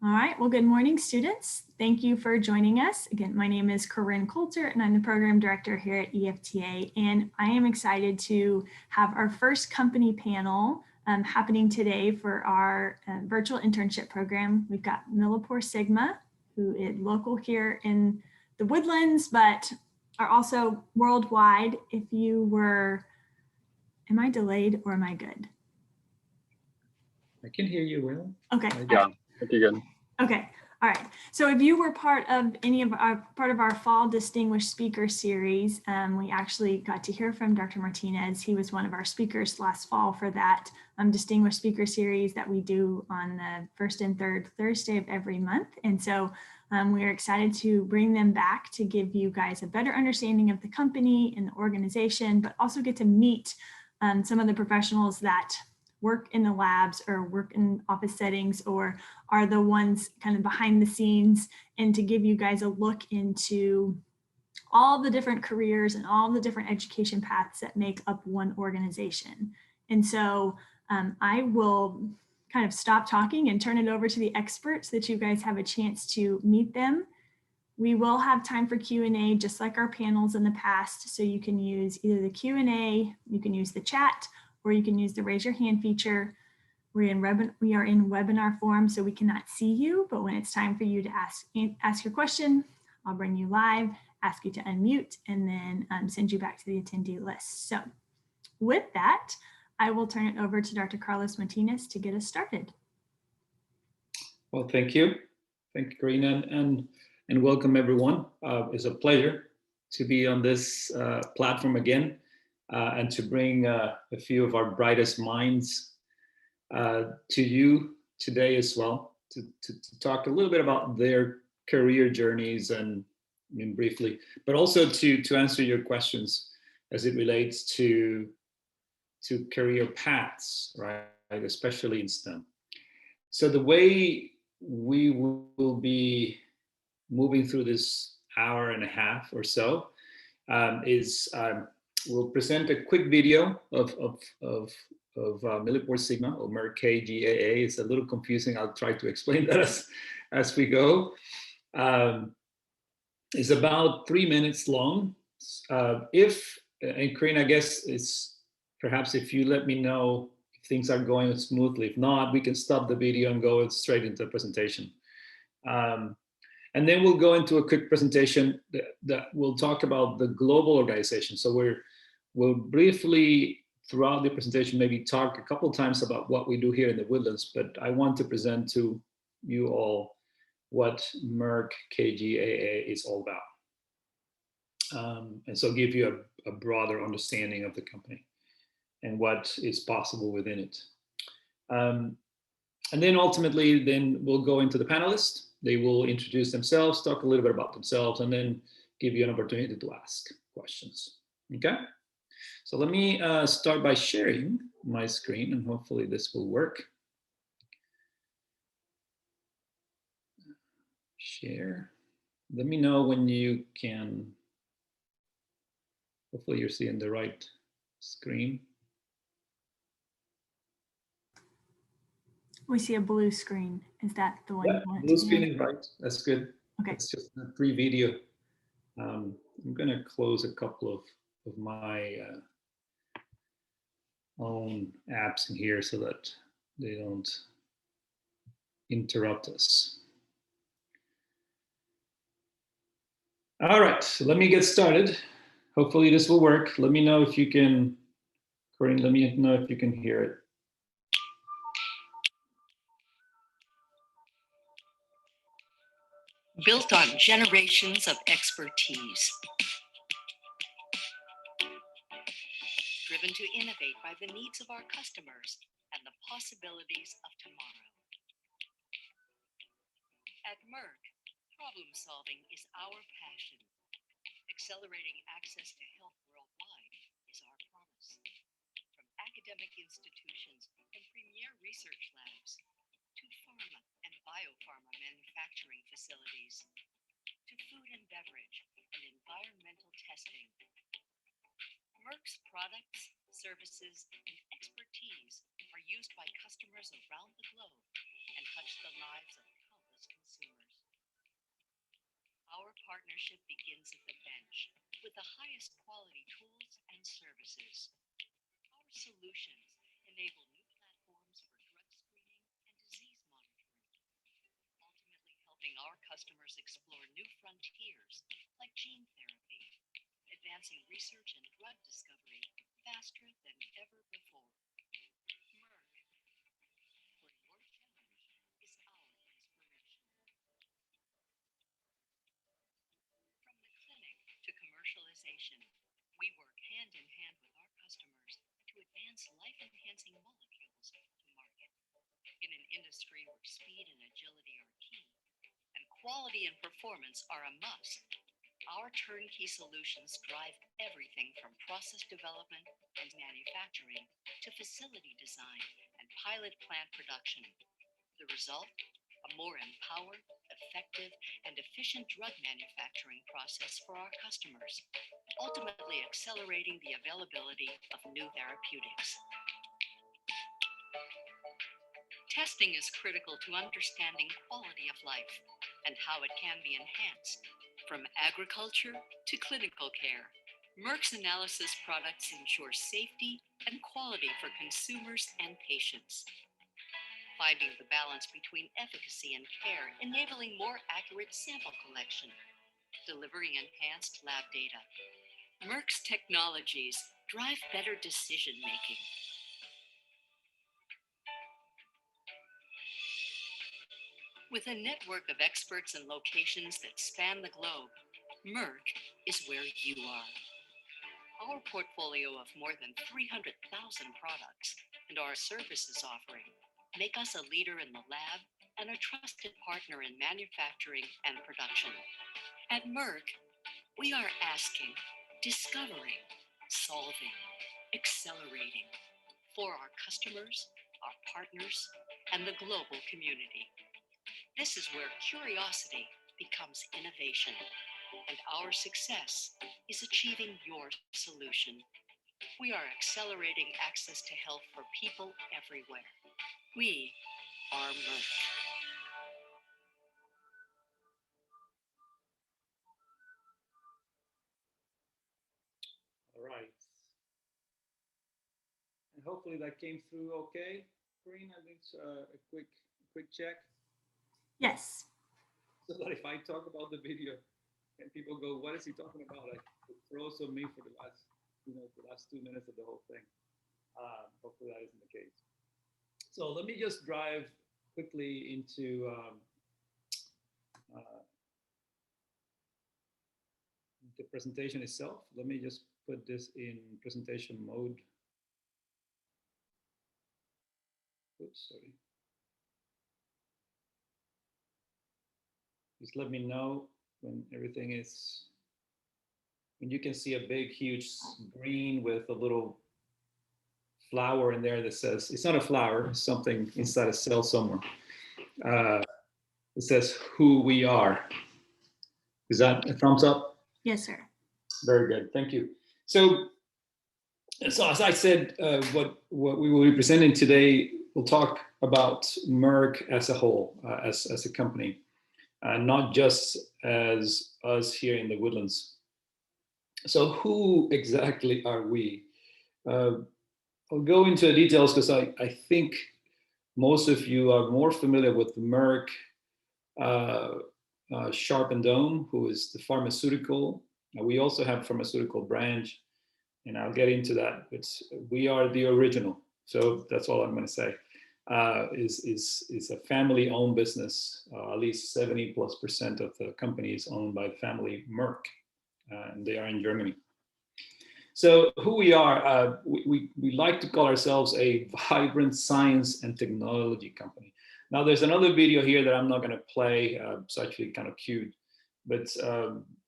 All right, well, good morning, students. Thank you for joining us. Again, my name is Corinne Coulter, and I'm the program director here at EfTA, and I am excited to have our first company panel happening today for our virtual internship program. We've got MilliporeSigma, who is local here in the Woodlands, but are also worldwide. If you were, am I delayed or am I good? I can hear you well. Okay. Yeah, okay, good. Okay. All right. So if you were part of our fall distinguished speaker series, we actually got to hear from Dr. Martinez. He was one of our speakers last fall for that distinguished speaker series that we do on the first and third Thursday of every month. And so we are excited to bring them back to give you guys a better understanding of the company and the organization, but also get to meet some of the professionals that work in the labs or work in office settings or are the ones kind of behind the scenes, and to give you guys a look into all the different careers and all the different education paths that make up one organization. And so I will kind of stop talking and turn it over to the experts so that you guys have a chance to meet them. We will have time for Q&A just like our panels in the past. So you can use either the Q&A, you can use the chat, or you can use the raise your hand feature. We are in webinar form, so we cannot see you, but when it's time for you to ask your question, I'll bring you live, ask you to unmute, and then send you back to the attendee list. So with that, I will turn it over to Dr. Carlos Martinez to get us started. Well, thank you. Thank you, Karina, and welcome everyone. It's a pleasure to be on this platform again. And to bring a few of our brightest minds to you today as well, to talk a little bit about their career journeys and briefly, but also to answer your questions as it relates to career paths, right? Especially in STEM. So the way we will be moving through this hour and a half or so is we'll present a quick video of MilliporeSigma, or Merck KGAA. It's a little confusing. I'll try to explain that as we go. It's about 3 minutes long. And Corinne, I guess it's perhaps if you let me know if things are going smoothly. If not, we can stop the video and go straight into the presentation. And then we'll go into a quick presentation that will talk about the global organization. So we'll briefly, throughout the presentation, maybe talk a couple times about what we do here in the Woodlands, but I want to present to you all what Merck KGAA is all about. And so give you a broader understanding of the company and what is possible within it. And then ultimately, we'll go into the panelists. They will introduce themselves, talk a little bit about themselves, and then give you an opportunity to ask questions, okay? So let me start by sharing my screen, and hopefully this will work. Share. Let me know when you can. Hopefully you're seeing the right screen. We see a blue screen. Is that the one you want? Blue screen is right. That's good. Okay. It's just a pre-video. I'm going to close a couple of my own apps in here so that they don't interrupt us. All right, so let me get started. Hopefully this will work. Let me know if you can, Corinne, let me know if you can hear it. Built on generations of expertise. Driven to innovate by the needs of our customers and the possibilities of tomorrow. At Merck, problem solving is our passion. Accelerating access to health worldwide is our promise. From academic institutions and premier research labs, to pharma and biopharma manufacturing facilities, to food and beverage and environmental testing. Merck's products, services, and expertise are used by customers around the globe and touch the lives of countless as consumers. Our partnership begins at the bench with the highest quality tools and services. Our solutions enable new platforms for drug screening and disease monitoring, ultimately helping our customers explore new frontiers like gene therapy, advancing research and drug discovery faster than ever before. Merck, for your challenge is our inspiration. From the clinic to commercialization, we work hand in hand with our customers to advance life-enhancing molecules to market. In an industry where speed and agility are key, and quality and performance are a must, our turnkey solutions drive everything from process development and manufacturing to facility design and pilot plant production. The result? A more empowered, effective, and efficient drug manufacturing process for our customers, ultimately accelerating the availability of new therapeutics. Testing is critical to understanding quality of life and how it can be enhanced. From agriculture to clinical care, Merck's analysis products ensure safety and quality for consumers and patients. Finding the balance between efficacy and care, enabling more accurate sample collection, delivering enhanced lab data. Merck's technologies drive better decision-making. With a network of experts and locations that span the globe, Merck is where you are. Our portfolio of more than 300,000 products and our services offering make us a leader in the lab and a trusted partner in manufacturing and production. At Merck, we are asking, discovering, solving, accelerating for our customers, our partners, and the global community. This is where curiosity becomes innovation, and our success is achieving your solution. We are accelerating access to health for people everywhere. We are Merck. All right. And hopefully that came through okay. Corinne, I think it's a quick check. Yes. So that if I talk about the video and people go, what is he talking about? I could throw some me for the last 2 minutes of the whole thing. Hopefully that isn't the case. So let me just drive quickly into the presentation itself. Let me just put this in presentation mode. Oops, sorry. Just let me know when everything is, when you can see a big, huge green with a little flower in there that says, it's not a flower, it's something inside a cell somewhere. It says who we are. Is that a thumbs up? Yes, sir. Very good, thank you. So as I said, what we will be presenting today, we'll talk about Merck as a whole, as a company. Not just as us here in the Woodlands. So who exactly are we? I'll go into the details because I think most of you are more familiar with Merck Sharp and Dome, who is the pharmaceutical. We also have pharmaceutical branch, and I'll get into that, but we are the original. So that's all I'm going to say. Is a family-owned business. At least 70+% of the company is owned by the family Merck, and they are in Germany. So who we are, we like to call ourselves a vibrant science and technology company. Now there's another video here that I'm not going to play. It's actually kind of cute, but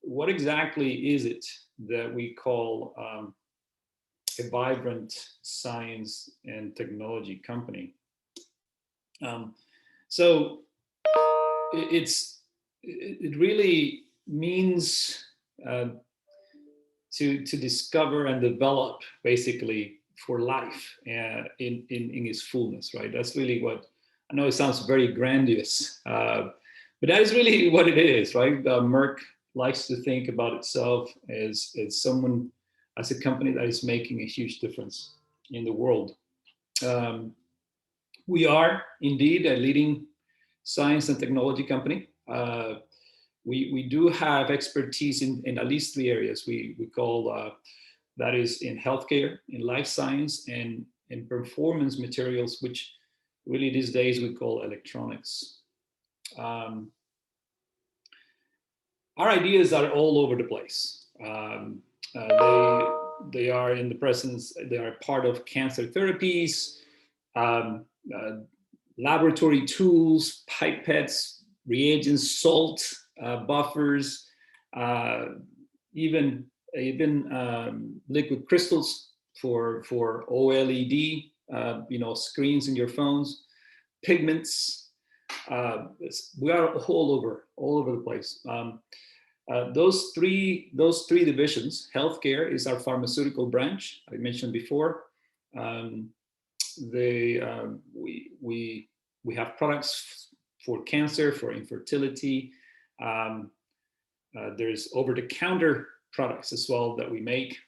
what exactly is it that we call a vibrant science and technology company? So it really means to discover and develop basically for life in its fullness, right? That's really what, I know it sounds very grandiose, But that is really what it is, right? Merck likes to think about itself as someone, as a company that is making a huge difference in the world. We are indeed a leading science and technology company. We do have expertise in at least three areas. We call that is in healthcare, in life science, and in performance materials, which really these days we call electronics. Our ideas are all over the place. They are in the presence, they are part of cancer therapies, laboratory tools, pipettes, reagents, salt, buffers, even liquid crystals for OLED, screens in your phones, pigments. We are all over the place. Those three divisions. Healthcare is our pharmaceutical branch I mentioned before. We have products for cancer, for infertility. There's over-the-counter products as well that we make.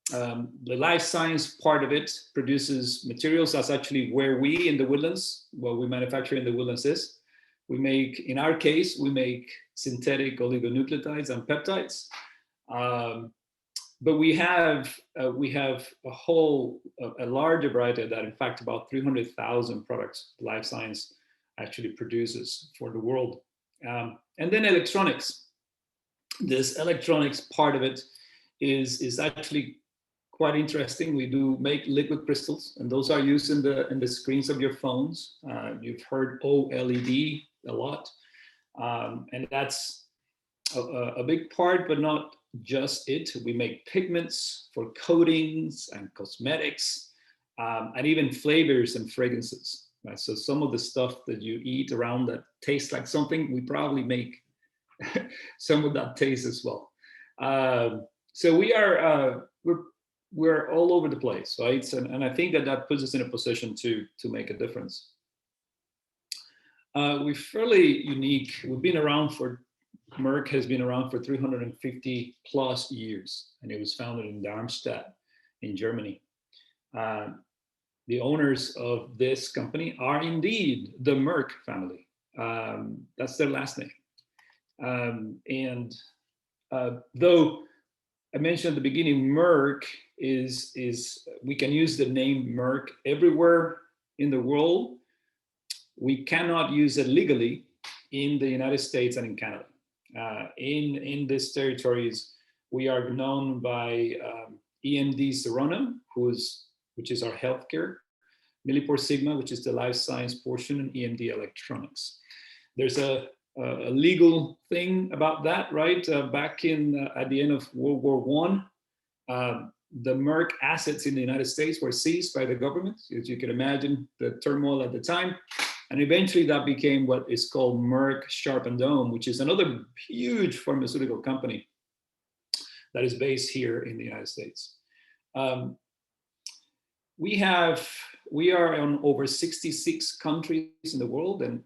The life science part of it produces materials. That's actually where we in the Woodlands, what we manufacture in the Woodlands is. We make, in our case, we make synthetic oligonucleotides and peptides. But we have a larger variety of that. In fact, about 300,000 products life science actually produces for the world. And then electronics. This electronics part of it is actually quite interesting. We do make liquid crystals, and those are used in the screens of your phones. You've heard OLED a lot, and that's a big part, but not just it. We make pigments for coatings and cosmetics, and even flavors and fragrances. Right? So some of the stuff that you eat around that tastes like something, we probably make some of that taste as well. So we're all over the place, right? And I think that puts us in a position to make a difference. We're fairly unique. Merck has been around for 350 plus years, and it was founded in Darmstadt in Germany. The owners of this company are indeed the Merck family. That's their last name. Though I mentioned at the beginning, Merck is we can use the name Merck everywhere in the world. We cannot use it legally in the United States and in Canada. In these territories, we are known by EMD Serono, which is our healthcare, MilliporeSigma, which is the life science portion, and EMD Electronics. There's a legal thing about that, right? Back at the end of World War I, the Merck assets in the United States were seized by the government, as you can imagine, the turmoil at the time. And eventually that became what is called Merck Sharp and Dohme, which is another huge pharmaceutical company that is based here in the United States. We are on over 66 countries in the world and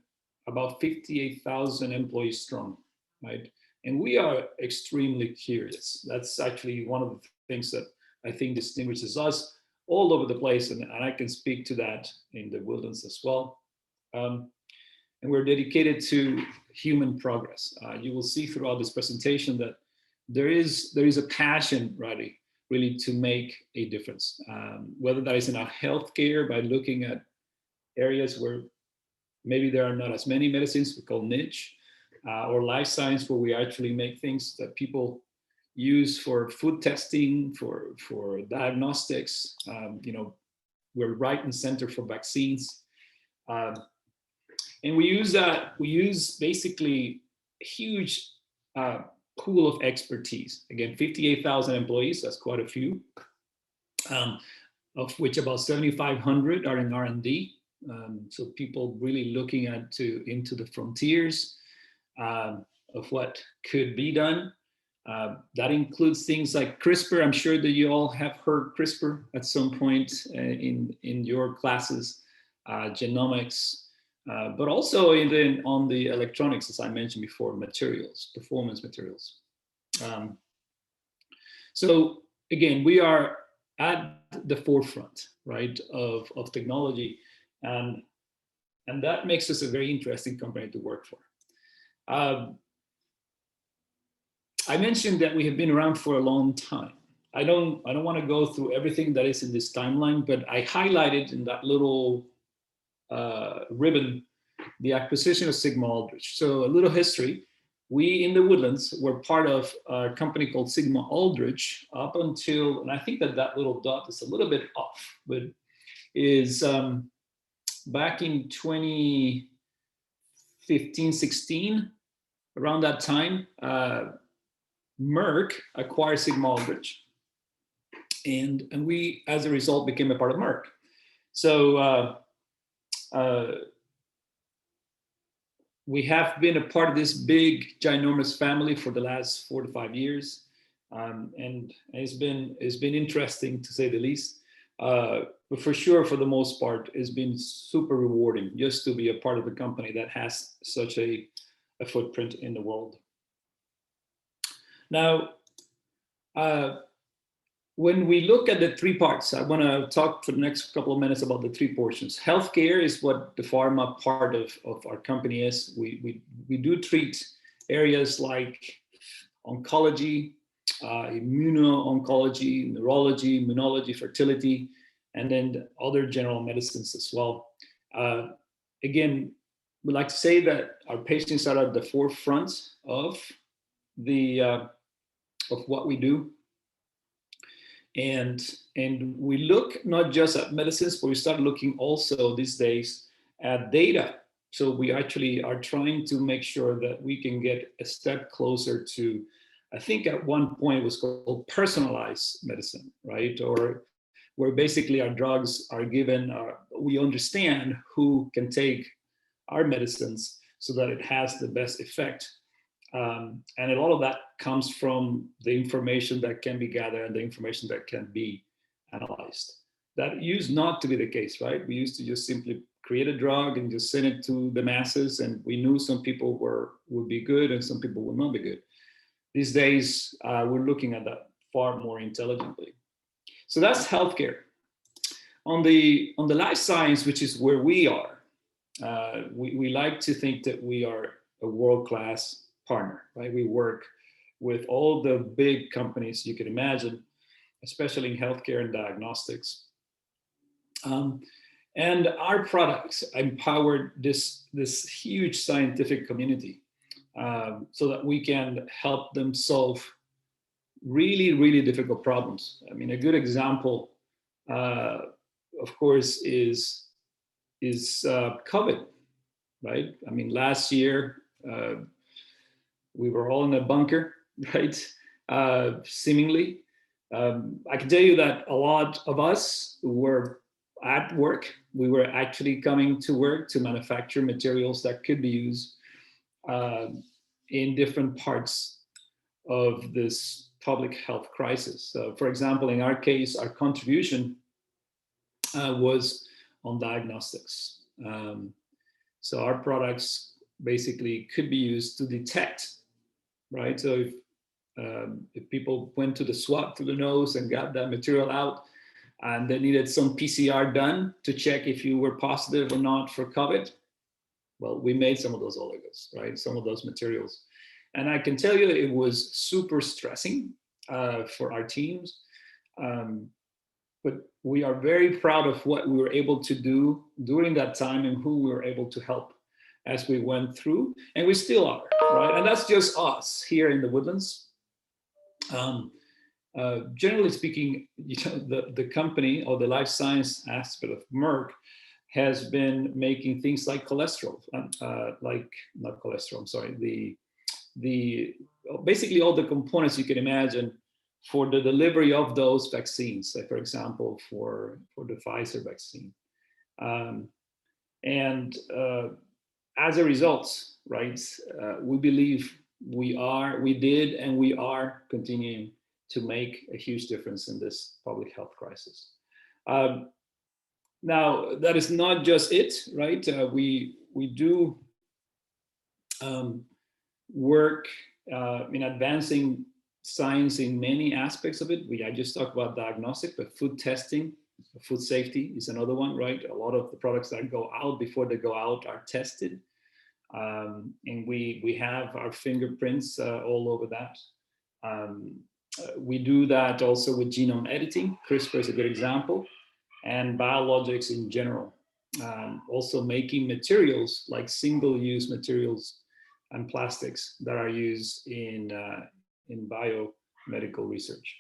about 58,000 employees strong, right? And we are extremely curious. That's actually one of the things that I think distinguishes us all over the place, and I can speak to that in the Woodlands as well. And we're dedicated to human progress. You will see throughout this presentation that there is a passion, really to make a difference. Whether that is in our healthcare by looking at areas where maybe there are not as many medicines, we call niche, or life science where we actually make things that people use for food testing, for diagnostics. We're right in center for vaccines. And we use basically a huge pool of expertise. Again, 58,000 employees, that's quite a few, of which about 7,500 are in R&D. So people really looking into the frontiers of what could be done. That includes things like CRISPR. I'm sure that you all have heard CRISPR at some point in your classes, genomics, but also on the electronics, as I mentioned before, materials, performance materials. So again, we are at the forefront, right, of technology, and that makes us a very interesting company to work for. I mentioned that we have been around for a long time. I don't want to go through everything that is in this timeline, but I highlighted in that little ribbon the acquisition of Sigma Aldrich. So a little history. We in the Woodlands were part of a company called Sigma Aldrich up until, and I think that little dot is a little bit off, but is back in 2015, 16, around that time, Merck acquired Sigma Aldrich. And we, as a result, became a part of Merck. So we have been a part of this big, ginormous family for the last 4 to 5 years, and it's been interesting to say the least. But for sure, for the most part, it's been super rewarding just to be a part of a company that has such a footprint in the world. Now, when we look at the 3 parts, I want to talk for the next couple of minutes about the 3 portions. Healthcare is what the pharma part of our company is. We do treat areas like oncology, immuno-oncology, neurology, immunology, fertility, and then other general medicines as well. Again, we like to say that our patients are at the forefront of what we do. And we look not just at medicines, but we start looking also these days at data. So we actually are trying to make sure that we can get a step closer to, I think at one point it was called personalized medicine, right? Or where basically our drugs are given, we understand who can take our medicines so that it has the best effect. And a lot of that comes from the information that can be gathered and the information that can be analyzed. That used not to be the case, right? We used to just simply create a drug and just send it to the masses, and we knew some people would be good and some people would not be good. These days, we're looking at that far more intelligently. So that's healthcare. On the life science, which is where we are, we like to think that we are a world-class partner, right? We work with all the big companies you can imagine, especially in healthcare and diagnostics. And our products empower this huge scientific community so that we can help them solve really, really difficult problems. I mean, a good example, of course, is COVID, right? I mean, last year, we were all in a bunker, right? Seemingly. I can tell you that a lot of us were at work. We were actually coming to work to manufacture materials that could be used in different parts of this public health crisis. So for example, in our case, our contribution was on diagnostics. So our products basically could be used to detect, right? So if people went to the swab through the nose and got that material out, and they needed some PCR done to check if you were positive or not for COVID, well, we made some of those oligos, right? Some of those materials. And I can tell you it was super stressing for our teams. But we are very proud of what we were able to do during that time and who we were able to help as we went through, and we still are, right? And that's just us here in the Woodlands. Generally speaking, you know, the company or the life science aspect of Merck has been making things like cholesterol, not cholesterol, I'm sorry, basically all the components you can imagine for the delivery of those vaccines, like for example, for the Pfizer vaccine. As a result, right, we believe we did and we are continuing to make a huge difference in this public health crisis. Now, that is not just it, right? We do work in advancing science in many aspects of it. I just talked about diagnostic, but food testing, food safety is another one, right? A lot of the products that go out, before they go out, are tested. And we have our fingerprints all over that. We do that also with genome editing. CRISPR is a good example, and biologics in general. Also making materials like single-use materials and plastics that are used in biomedical research.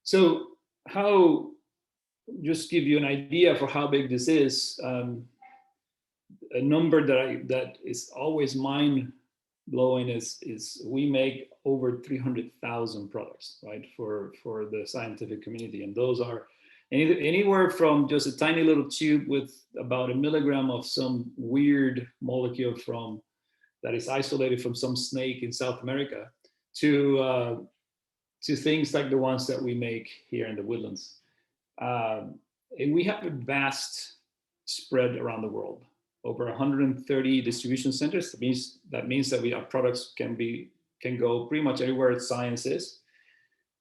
So how, just give you an idea for how big this is, a number that is always mind-blowing is we make over 300,000 products, right, for the scientific community. And those are anywhere from just a tiny little tube with about 1 milligram of some weird molecule that is isolated from some snake in South America to things like the ones that we make here in the woodlands. And we have a vast spread around the world, over 130 distribution centers. That means that our products can go pretty much anywhere science is.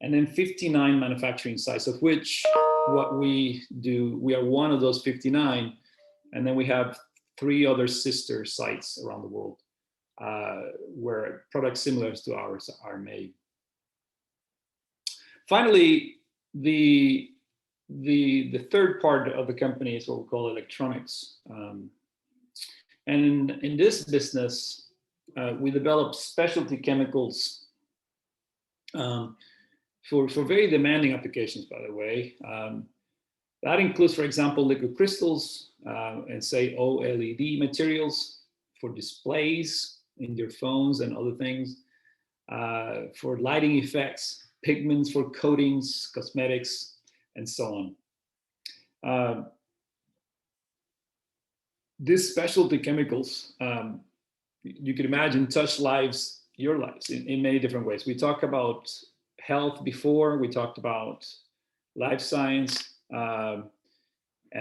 And then 59 manufacturing sites, of which what we do, we are one of those 59. And then we have 3 other sister sites around the world where products similar to ours are made. Finally, the third part of the company is what we call electronics. And in this business, we develop specialty chemicals for very demanding applications, by the way. That includes, for example, liquid crystals and say OLED materials for displays in your phones and other things, for lighting effects, pigments for coatings, cosmetics, and so on. These specialty chemicals, you can imagine, touch your lives in many different ways. We talked about health before, we talked about life science, and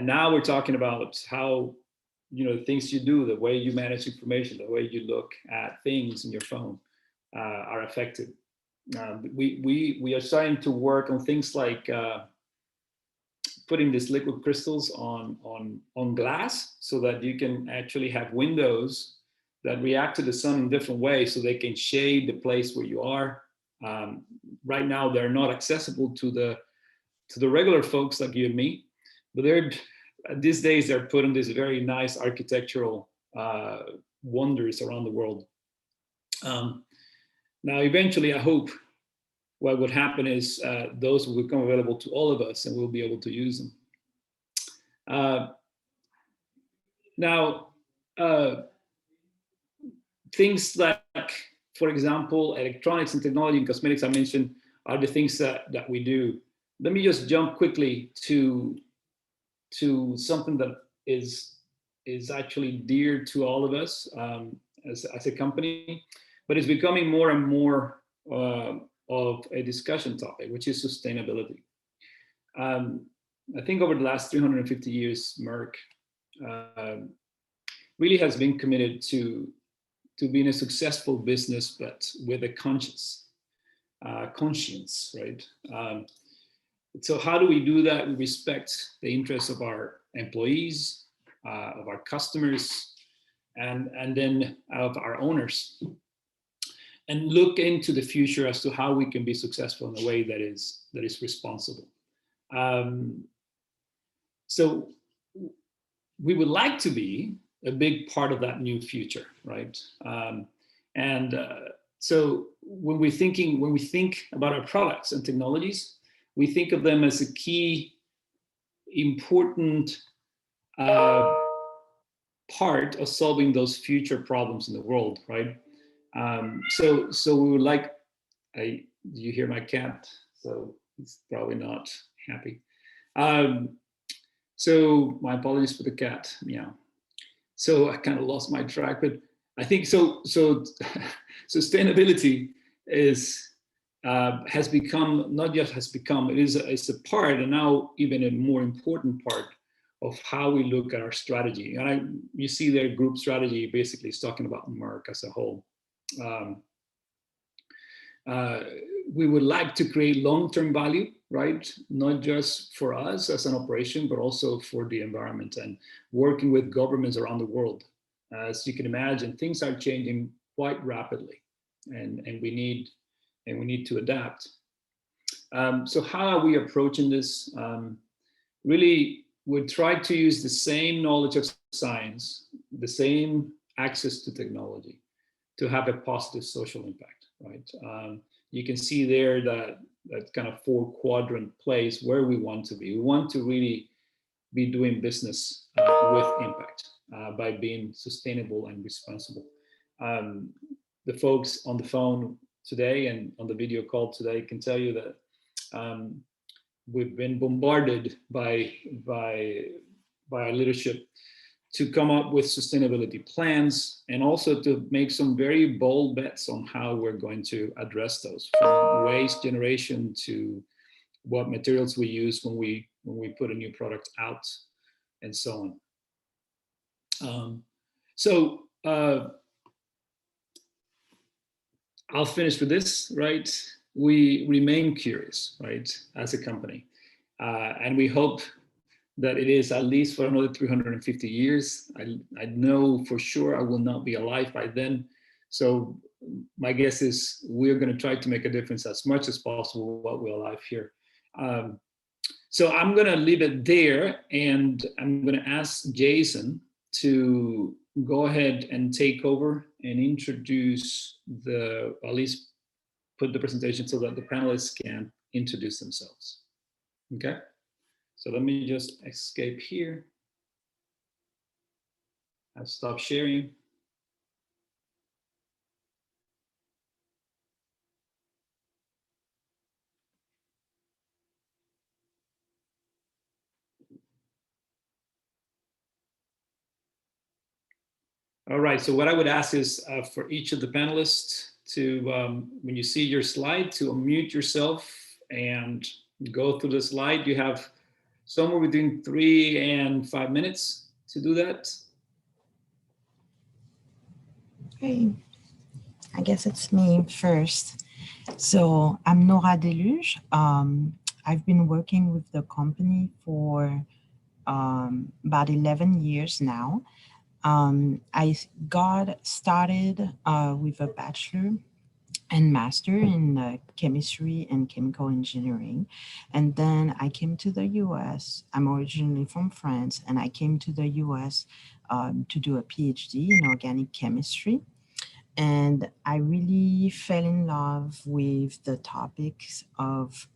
now we're talking about how, things you do, the way you manage information, the way you look at things in your phone are affected. We are starting to work on things like putting these liquid crystals on glass so that you can actually have windows that react to the sun in different ways so they can shade the place where you are. Right now, they're not accessible to the regular folks like you and me, but these days they're putting these very nice architectural wonders around the world. Now, eventually, I hope what would happen is those will become available to all of us and we'll be able to use them. Now, things like, for example, electronics and technology and cosmetics I mentioned are the things that we do. Let me just jump quickly to something that is actually dear to all of us as a company, but it's becoming more and more of a discussion topic, which is sustainability. I think over the last 350 years, Merck really has been committed to being a successful business, but with a conscience, right? So how do we do that? We respect the interests of our employees, of our customers, and then of our owners, and look into the future as to how we can be successful in a way that is responsible. So we would like to be a big part of that new future, right? So when we think about our products and technologies, we think of them as a key, important part of solving those future problems in the world, right? So we would like. Do you hear my cat? So he's probably not happy. So my apologies for the cat. Meow. So I kind of lost my track, but I think so. Sustainability has become, not just has become, it's a part, and now even a more important part of how we look at our strategy. And you see their group strategy basically is talking about Merck as a whole. We would like to create long-term value, right? Not just for us as an operation, but also for the environment, and working with governments around the world. As you can imagine, things are changing quite rapidly, and we need to adapt. So how are we approaching this? Really, we try to use the same knowledge of science, the same access to technology, to have a positive social impact, right? You can see there that kind of 4-quadrant place where we want to be. We want to really be doing business with impact by being sustainable and responsible. The folks on the phone today and on the video call today can tell you that we've been bombarded by our leadership to come up with sustainability plans, and also to make some very bold bets on how we're going to address those, from waste generation to what materials we use when we put a new product out, and so on. I'll finish with this, right? We remain curious, right, as a company, and we hope that it is at least for another 350 years. I know for sure I will not be alive by then. So my guess is we're going to try to make a difference as much as possible while we're alive here. So I'm going to leave it there, and I'm going to ask Jason to go ahead and take over and introduce at least put the presentation so that the panelists can introduce themselves. Okay? So let me just escape here. I'll stop sharing. All right, so what I would ask is for each of the panelists to, when you see your slide, to unmute yourself and go through the slide. You have somewhere between 3 and 5 minutes to do that. Okay, I guess it's me first. So I'm Nora Deluge. I've been working with the company for about 11 years now. I got started with a bachelor and master in chemistry and chemical engineering. And then I came to the US. I'm originally from France, and I came to the US to do a PhD in organic chemistry. And I really fell in love with the topics of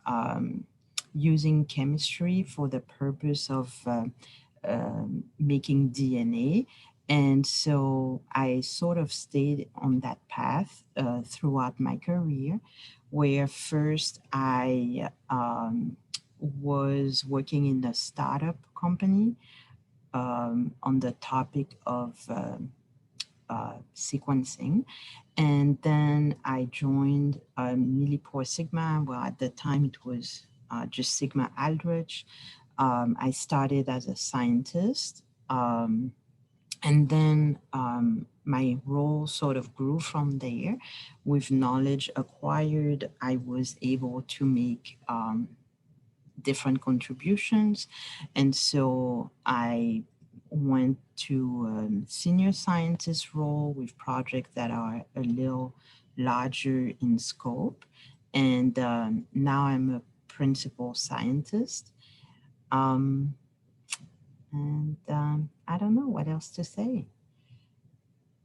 using chemistry for the purpose of making DNA. And so I sort of stayed on that path throughout my career, where first I was working in a startup company on the topic of sequencing. And then I joined MilliporeSigma. Well, at the time it was just Sigma Aldrich. I started as a scientist. And then my role sort of grew from there. With knowledge acquired, I was able to make different contributions. And so I went to senior scientist role with projects that are a little larger in scope. And now I'm a principal scientist. And I don't know what else to say.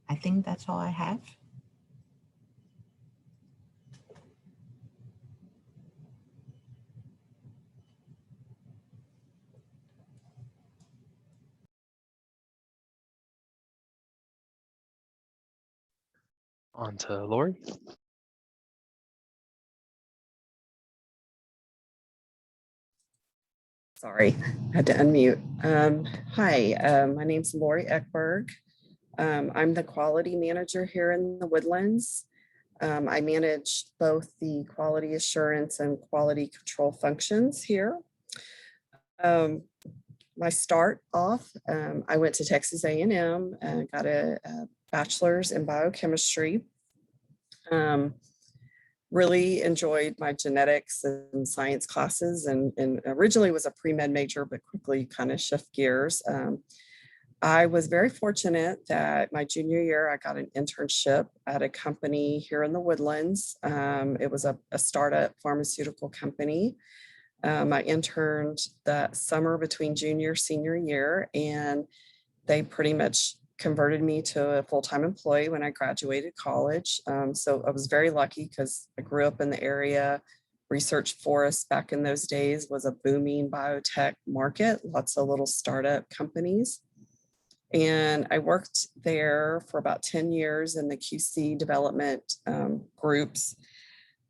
I think that's all I have. On to Lori. Sorry, I had to unmute. Hi, my name's Lori Eckberg. I'm the quality manager here in the Woodlands. I manage both the quality assurance and quality control functions here. my start off, I went to Texas A&M and got a bachelor's in biochemistry. Really enjoyed my genetics and science classes, and originally was a pre-med major, but quickly kind of shift gears. I was very fortunate that my junior year, I got an internship at a company here in the Woodlands. It was a startup pharmaceutical company. I interned that summer between junior, senior year, and they pretty much converted me to a full-time employee when I graduated college. So I was very lucky because I grew up in the area. Research Forest back in those days was a booming biotech market, lots of little startup companies. And I worked there for about 10 years in the QC development groups.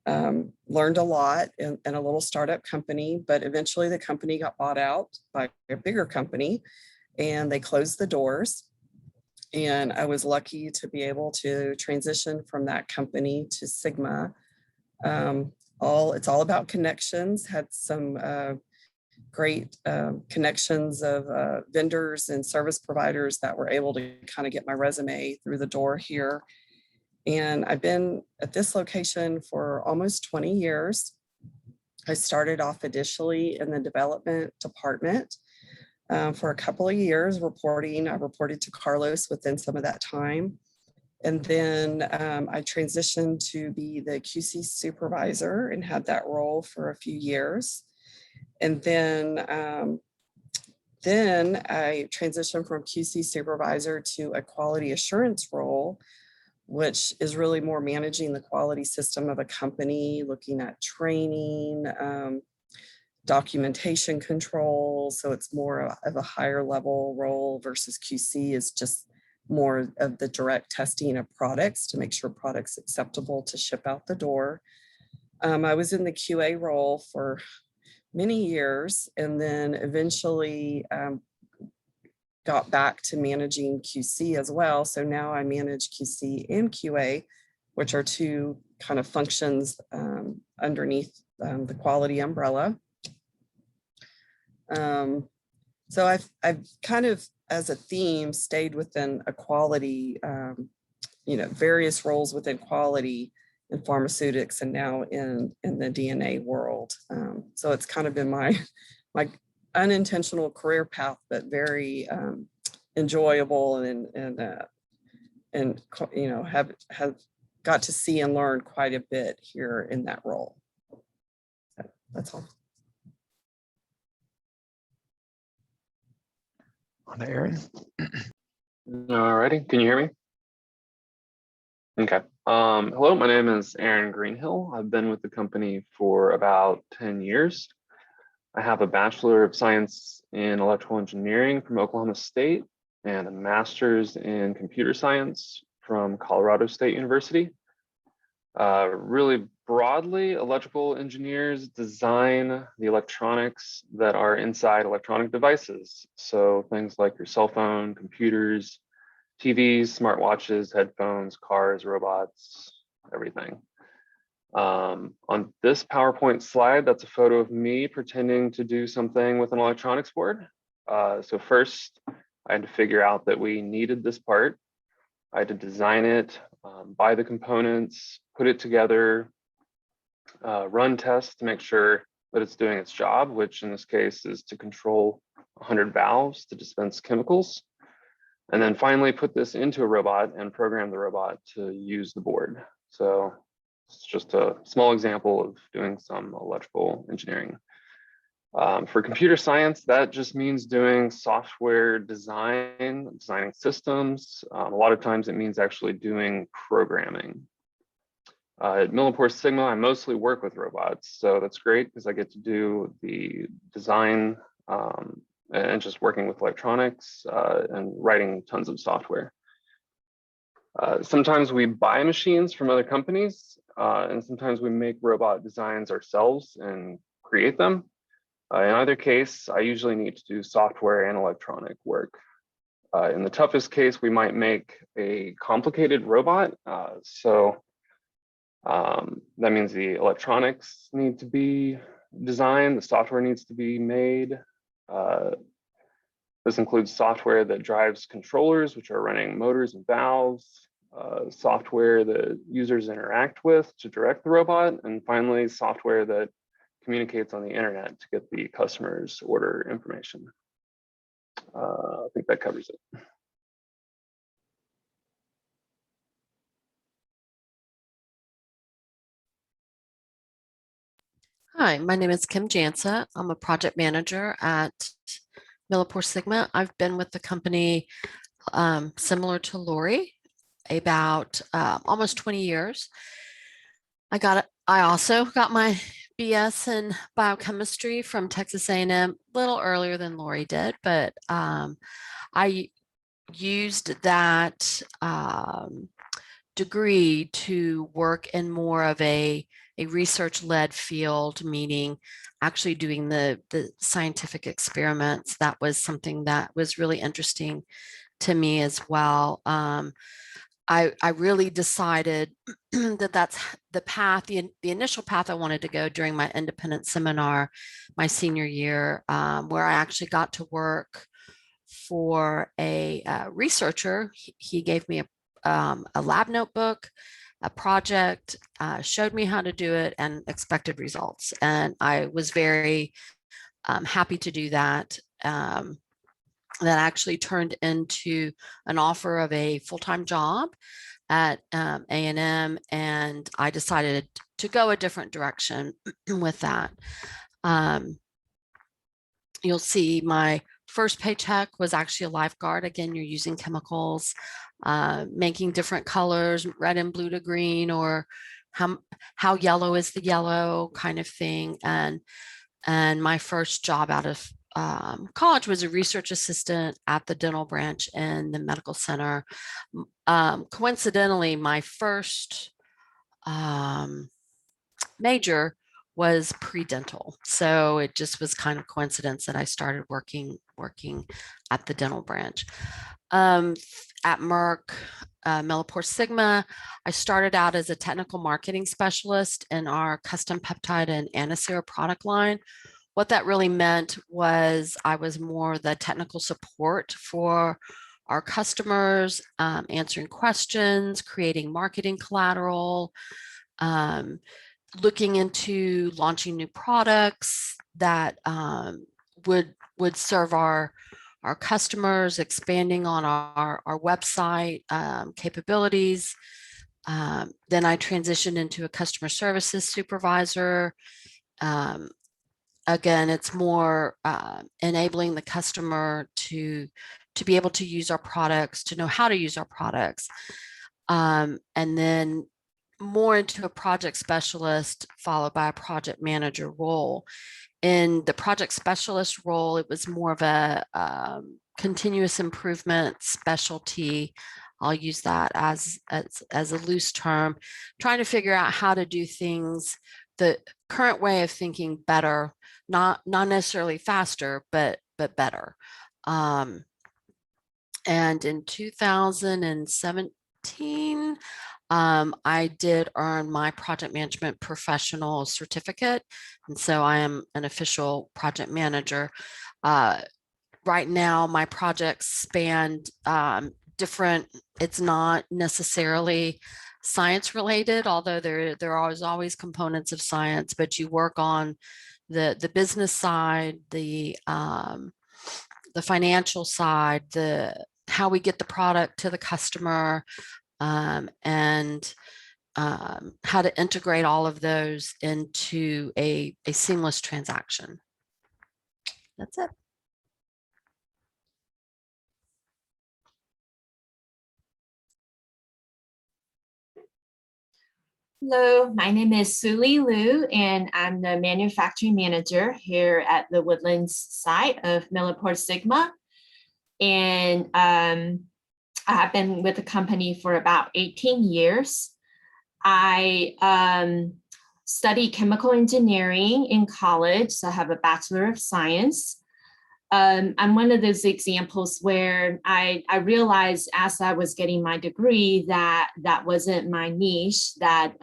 Learned a lot in a little startup company, but eventually the company got bought out by a bigger company and they closed the doors. And I was lucky to be able to transition from that company to Sigma. It's all about connections, had some great connections of vendors and service providers that were able to kind of get my resume through the door here. And I've been at this location for almost 20 years. I started off initially in the development department for a couple of years I reported to Carlos within some of that time. And then I transitioned to be the QC supervisor and had that role for a few years. And then I transitioned from QC supervisor to a quality assurance role, which is really more managing the quality system of a company, looking at training, documentation control. So it's more of a higher level role versus QC is just more of the direct testing of products to make sure products acceptable to ship out the door. I was in the QA role for many years and then eventually got back to managing QC as well. So now I manage QC and QA, which are two kind of functions underneath the quality umbrella. So I've kind of, as a theme, stayed within a quality, various roles within quality in pharmaceutics and now in the DNA world. So it's kind of been my unintentional career path, but very enjoyable and have got to see and learn quite a bit here in that role. So that's all. On to Aaron. All righty, can you hear me? Okay. Hello, my name is Aaron Greenhill. I've been with the company for about 10 years. I have a Bachelor of Science in Electrical Engineering from Oklahoma State and a Master's in Computer Science from Colorado State University. Really broadly, electrical engineers design the electronics that are inside electronic devices. So things like your cell phone, computers, TVs, smartwatches, headphones, cars, robots, everything. On this PowerPoint slide, that's a photo of me pretending to do something with an electronics board. So first, I had to figure out that we needed this part. I had to design it, buy the components, put it together, run tests to make sure that it's doing its job, which in this case is to control 100 valves to dispense chemicals. And then finally put this into a robot and program the robot to use the board. So it's just a small example of doing some electrical engineering. For computer science, that just means doing software design, designing systems. A lot of times it means actually doing programming. At MilliporeSigma, I mostly work with robots, so that's great because I get to do the design and just working with electronics and writing tons of software. Sometimes we buy machines from other companies, and sometimes we make robot designs ourselves and create them. In either case, I usually need to do software and electronic work. In the toughest case, we might make a complicated robot. That means the electronics need to be designed, the software needs to be made. This includes software that drives controllers, which are running motors and valves, software that users interact with to direct the robot, and finally, software that communicates on the internet to get the customer's order information. I think that covers it. Hi, my name is Kim Jansa. I'm a project manager at MilliporeSigma. I've been with the company similar to Lori, about almost 20 years. I also got my BS in biochemistry from Texas A&M a little earlier than Lori did, but I used that degree to work in more of a research-led field, meaning actually doing the scientific experiments. That was something that was really interesting to me as well. I really decided that that's the path, the initial path I wanted to go during my independent seminar, my senior year, where I actually got to work for a researcher. He gave me a lab notebook, a project, showed me how to do it, and expected results. And I was very happy to do that. That actually turned into an offer of a full-time job at A&M, and I decided to go a different direction with that. You'll see my first paycheck was actually a lifeguard. Again, you're using chemicals, making different colors, red and blue to green, or how yellow is the yellow kind of thing. And my first job out of college was a research assistant at the dental branch in the medical center. Coincidentally, my first major was pre-dental. So it just was kind of coincidence that I started working at the dental branch. At Merck, MilliporeSigma, I started out as a technical marketing specialist in our custom peptide and Anacera product line. What that really meant was I was more the technical support for our customers, answering questions, creating marketing collateral, looking into launching new products that would serve our customers, expanding on our website capabilities. Then I transitioned into a customer services supervisor. Again, it's more enabling the customer to be able to use our products, to know how to use our products. And then more into a project specialist, followed by a project manager role. In the project specialist role, it was more of a continuous improvement specialty. I'll use that as a loose term, trying to figure out how to do things the current way of thinking better, not necessarily faster, but better. And in 2017, I did earn my project management professional certificate. And so I am an official project manager. Right now, my projects span different, it's not necessarily science related, although there are always components of science, but you work on the business side, the financial side, how we get the product to the customer, and how to integrate all of those into a seamless transaction. That's it. Hello, my name is Suli Liu, and I'm the manufacturing manager here at the Woodlands site of MilliporeSigma. And I have been with the company for about 18 years. I studied chemical engineering in college, so I have a Bachelor of Science. I'm one of those examples where I realized as I was getting my degree that wasn't my niche, that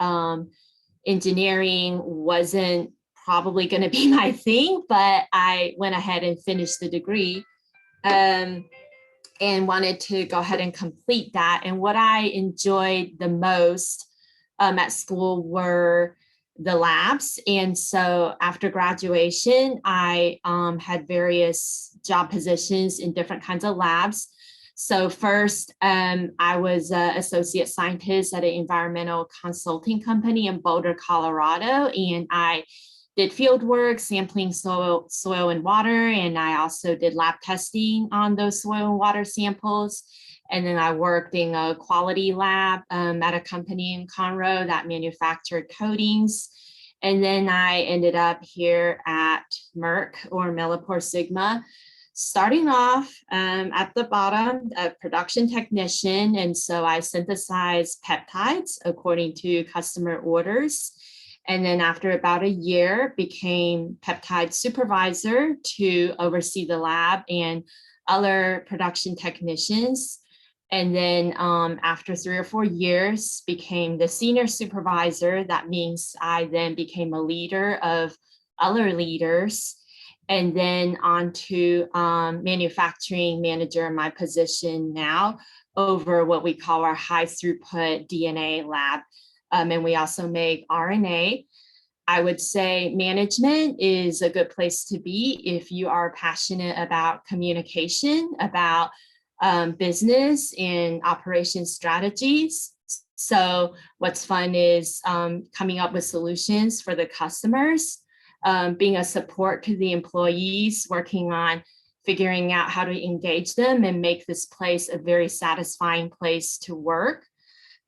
engineering wasn't probably going to be my thing, but I went ahead and finished the degree. and wanted to go ahead and complete that. And what I enjoyed the most at school were the labs. And so after graduation, I had various job positions in different kinds of labs. So first, I was an associate scientist at an environmental consulting company in Boulder, Colorado, and I did field work, sampling soil and water, and I also did lab testing on those soil and water samples. And then I worked in a quality lab at a company in Conroe that manufactured coatings. And then I ended up here at Merck, or MilliporeSigma, starting off at the bottom, a production technician. And so I synthesized peptides according to customer orders. And then after about a year, became peptide supervisor to oversee the lab and other production technicians. And then after 3 or 4 years, became the senior supervisor. That means I then became a leader of other leaders. And then on to manufacturing manager, my position now, over what we call our high throughput DNA lab. And we also make RNA. I would say management is a good place to be if you are passionate about communication, about business and operation strategies. So what's fun is coming up with solutions for the customers, being a support to the employees, working on figuring out how to engage them and make this place a very satisfying place to work.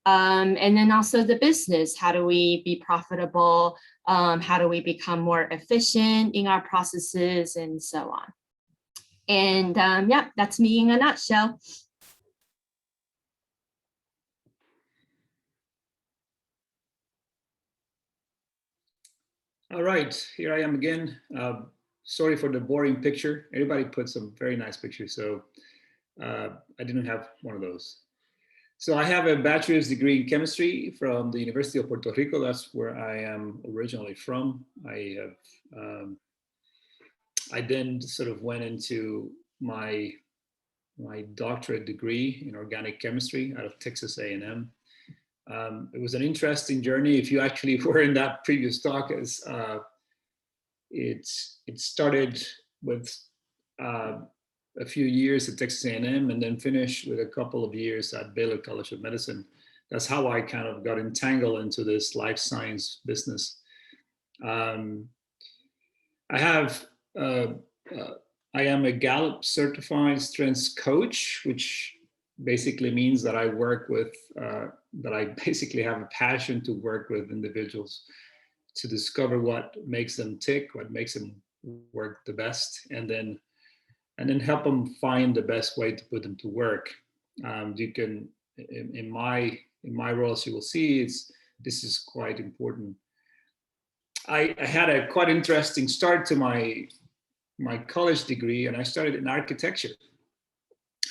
And then also the business, how do we be profitable? How do we become more efficient in our processes and so on? And yeah, that's me in a nutshell. All right, here I am again. Sorry for the boring picture. Everybody put some very nice pictures, so I didn't have one of those. So I have a bachelor's degree in chemistry from the University of Puerto Rico. That's where I am originally from. I then sort of went into my doctorate degree in organic chemistry out of Texas A&M. It was an interesting journey. If you actually were in that previous talk, it started with a few years at Texas A&M and then finished with a couple of years at Baylor College of Medicine. That's how I kind of got entangled into this life science business. I am a Gallup certified strengths coach, which basically means that I work with, that I basically have a passion to work with individuals to discover what makes them tick, what makes them work the best, and then help them find the best way to put them to work. You can, in my role, as you will see, this is quite important. I had a quite interesting start to my college degree, and I started in architecture.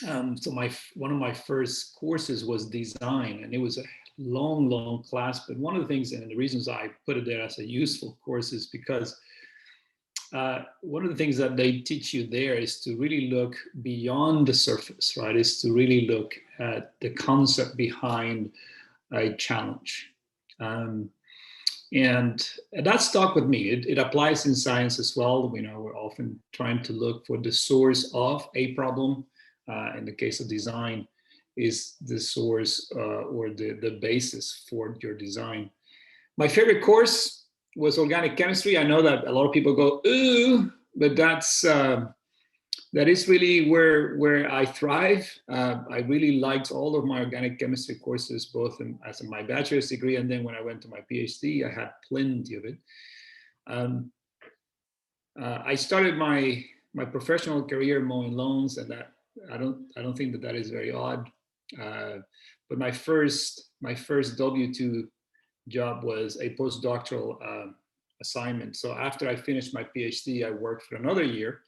So one of my first courses was design, and it was a long class. But one of the things, and the reasons I put it there as a useful course, is because one of the things that they teach you there is to really look beyond the surface, right? Is to really look at the concept behind a challenge. And that stuck with me. It applies in science as well. You know, we're often trying to look for the source of a problem. In the case of design, is the source or the basis for your design. My favorite course was organic chemistry. I know that a lot of people go, ooh, but that is really where I thrive. I really liked all of my organic chemistry courses, both as my bachelor's degree, and then when I went to my PhD, I had plenty of it. I started my professional career mowing lawns, and that I don't think that is very odd. But my first W-2 job was a postdoctoral assignment. So after I finished my PhD, I worked for another year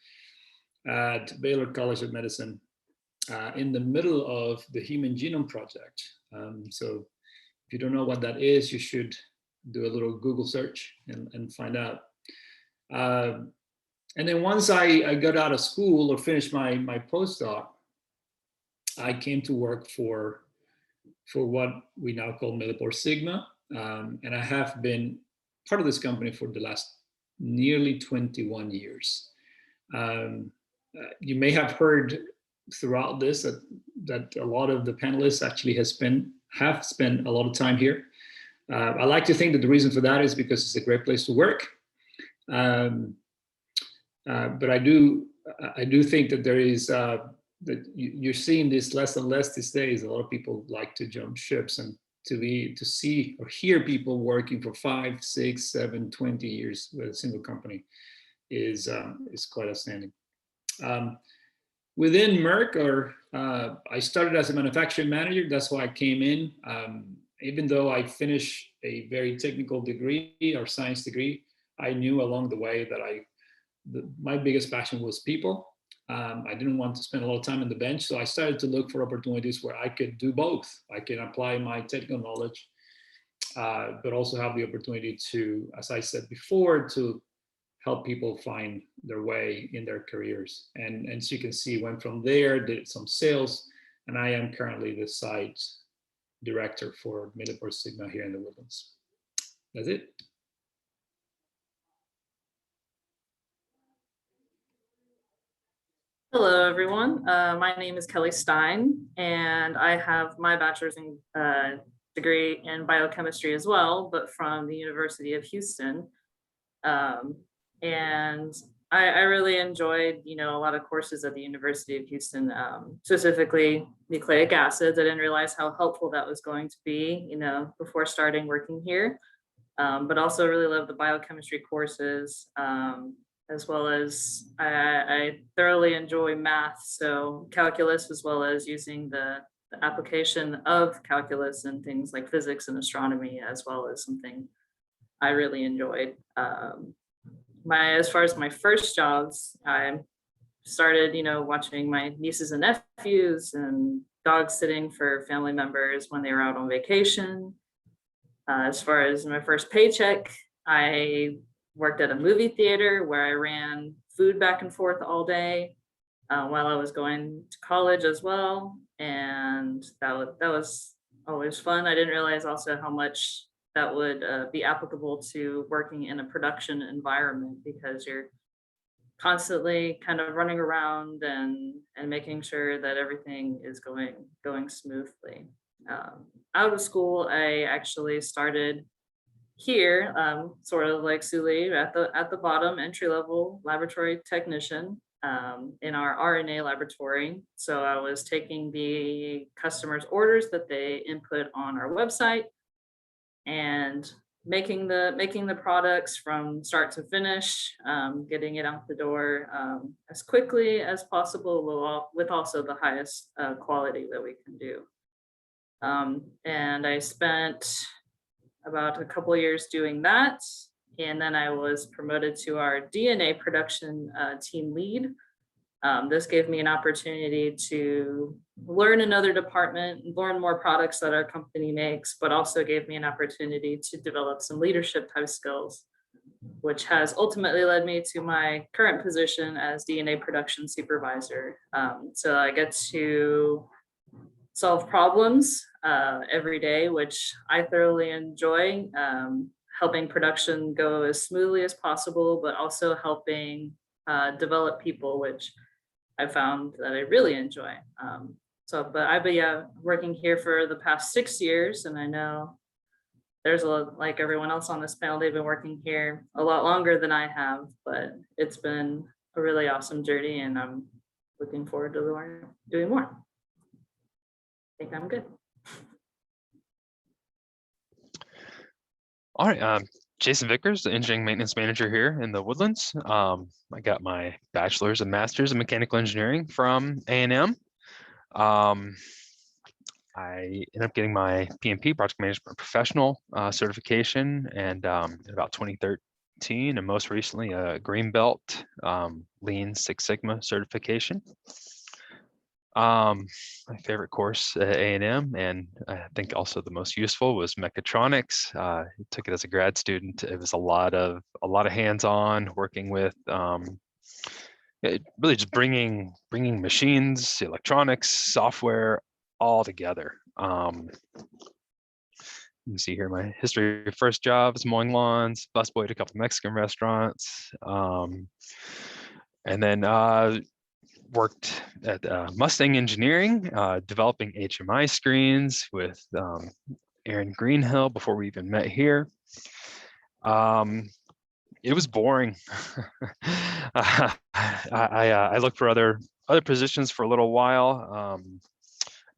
at Baylor College of Medicine in the middle of the Human Genome Project. So if you don't know what that is, you should do a little Google search and find out. And then once I got out of school or finished my postdoc, I came to work for what we now call MilliporeSigma. And I have been part of this company for the last nearly 21 years. You may have heard throughout this that a lot of the panelists actually have spent a lot of time here. I like to think that the reason for that is because it's a great place to work. But I do think that there is that you're seeing this less and less these days. A lot of people like to jump ships, and to see or hear people working for 5, 6, 7, 20 years with a single company is quite outstanding. Within Merck, I started as a manufacturing manager. That's why I came in. Even though I finished a very technical degree or science degree, I knew along the way that my biggest passion was people. I didn't want to spend a lot of time on the bench, so I started to look for opportunities where I could do both. I can apply my technical knowledge, but also have the opportunity to, as I said before, to help people find their way in their careers. And as you can see, went from there, did some sales, and I am currently the site director for MilliporeSigma here in the Woodlands. That's it. Hello, everyone. My name is Kelly Stein, and I have my bachelor's degree in biochemistry as well, but from the University of Houston. And I really enjoyed, a lot of courses at the University of Houston, specifically nucleic acids. I didn't realize how helpful that was going to be, before starting working here. But also really love the biochemistry courses. As well as I thoroughly enjoy math, so calculus, as well as using the application of calculus and things like physics and astronomy, as well as something I really enjoyed. As far as my first jobs, I started, watching my nieces and nephews and dog sitting for family members when they were out on vacation. As far as my first paycheck, I worked at a movie theater where I ran food back and forth all day while I was going to college as well. And that was always fun. I didn't realize also how much that would be applicable to working in a production environment, because you're constantly kind of running around and making sure that everything is going smoothly. Out of school, I actually started here, sort of like Suli, at the bottom, entry-level laboratory technician in our RNA laboratory. So I was taking the customers' orders that they input on our website and making the products from start to finish, getting it out the door as quickly as possible, with also the highest quality that we can do. And I spent about a couple of years doing that. And then I was promoted to our DNA production team lead. This gave me an opportunity to learn another department, learn more products that our company makes, but also gave me an opportunity to develop some leadership type skills, which has ultimately led me to my current position as DNA production supervisor. So I get to solve problems every day, which I thoroughly enjoy, helping production go as smoothly as possible, but also helping develop people, which I found that I really enjoy. But I've been working here for the past 6 years, and I know there's like everyone else on this panel, they've been working here a lot longer than I have, but it's been a really awesome journey, and I'm looking forward to doing more. I think I'm good. All right, Jason Vickers, the engineering maintenance manager here in the Woodlands. I got my bachelor's and master's in mechanical engineering from A&M. I ended up getting my PMP, project management professional certification, and in about 2013, and most recently a green belt Lean Six Sigma certification. My favorite course at A&M, and I think also the most useful, was mechatronics. I took it as a grad student. It was a lot of hands-on, working with really just bringing machines, electronics, software all together. You can see here my history of first jobs, mowing lawns, busboy at a couple Mexican restaurants, and then worked at Mustang Engineering, developing HMI screens with Aaron Greenhill before we even met here. It was boring. I looked for other positions for a little while.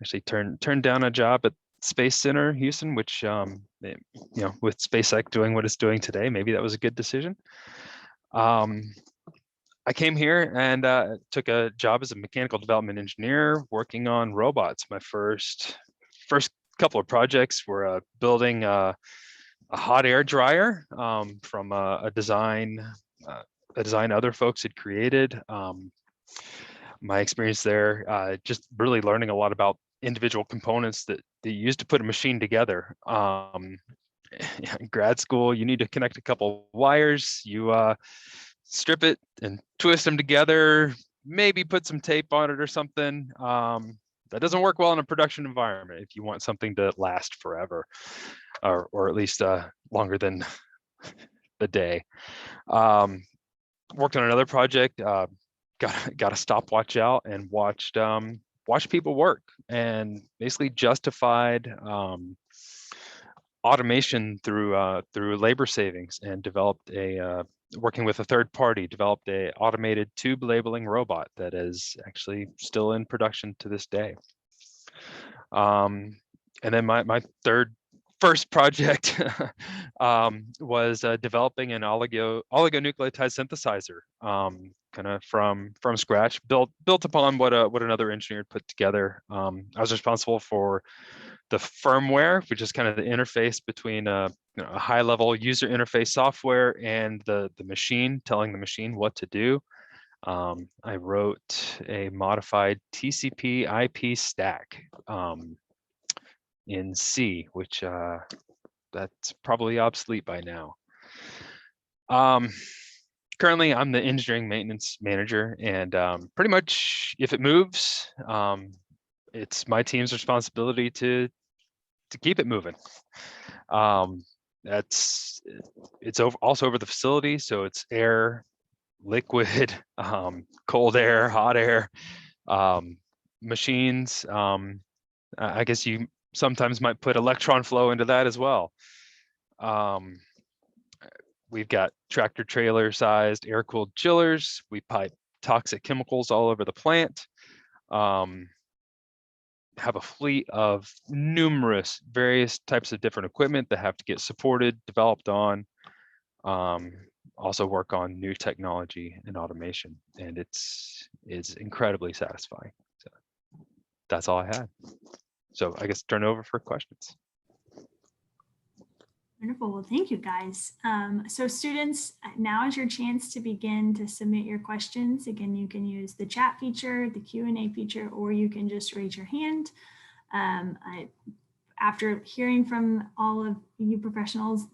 Actually turned down a job at Space Center Houston, which with SpaceX doing what it's doing today, maybe that was a good decision. I came here and took a job as a mechanical development engineer working on robots. My first couple of projects were building a hot air dryer from a design other folks had created. My experience there, just really learning a lot about individual components that you use to put a machine together. In grad school, you need to connect a couple wires. You strip it and twist them together, maybe put some tape on it or something. That doesn't work well in a production environment if you want something to last forever, or at least longer than the day. Worked on another project, got a stopwatch out and watched people work, and basically justified automation through labor savings, and developed working with a third party, developed a automated tube labeling robot that is actually still in production to this day. And then my first project was developing an oligonucleotide synthesizer, kind of from scratch, built upon what another engineer put together. I was responsible for the firmware, which is kind of the interface between a high-level user interface software and the machine, telling the machine what to do. I wrote a modified TCP IP stack in C, which that's probably obsolete by now. Currently, I'm the engineering maintenance manager, and pretty much if it moves, it's my team's responsibility to keep it moving. It's also over the facility, so it's air, liquid, cold air, hot air, machines. I guess you sometimes might put electron flow into that as well. We've got tractor trailer sized air cooled chillers. We pipe toxic chemicals all over the plant. Have a fleet of numerous various types of different equipment that have to get supported, developed on. Also work on new technology and automation, and it's incredibly satisfying. So that's all I had. So I guess turn over for questions. Wonderful. Well, thank you guys. So students, now is your chance to begin to submit your questions. Again, you can use the chat feature, the Q&A feature, or you can just raise your hand. After hearing from all of you professionals,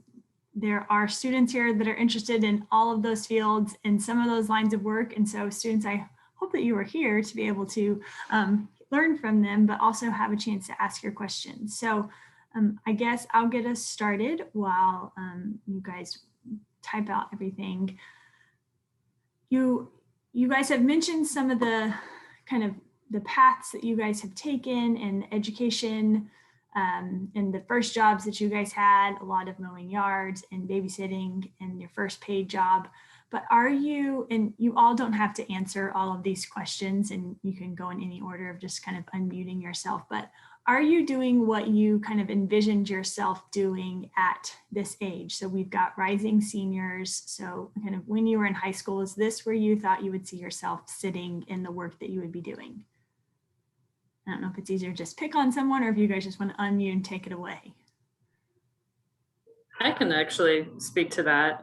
there are students here that are interested in all of those fields and some of those lines of work. And so students, I hope that you are here to be able to learn from them, but also have a chance to ask your questions. So I guess I'll get us started while you guys type out everything. You guys have mentioned some of the kind of the paths that you guys have taken in education and the first jobs that you guys had, a lot of mowing yards and babysitting and your first paid job. But are you, and you all don't have to answer all of these questions, and you can go in any order of just kind of unmuting yourself, but are you doing what you kind of envisioned yourself doing at this age? So we've got rising seniors. So kind of when you were in high school, is this where you thought you would see yourself sitting in the work that you would be doing? I don't know if it's easier to just pick on someone or if you guys just want to unmute and take it away. I can actually speak to that.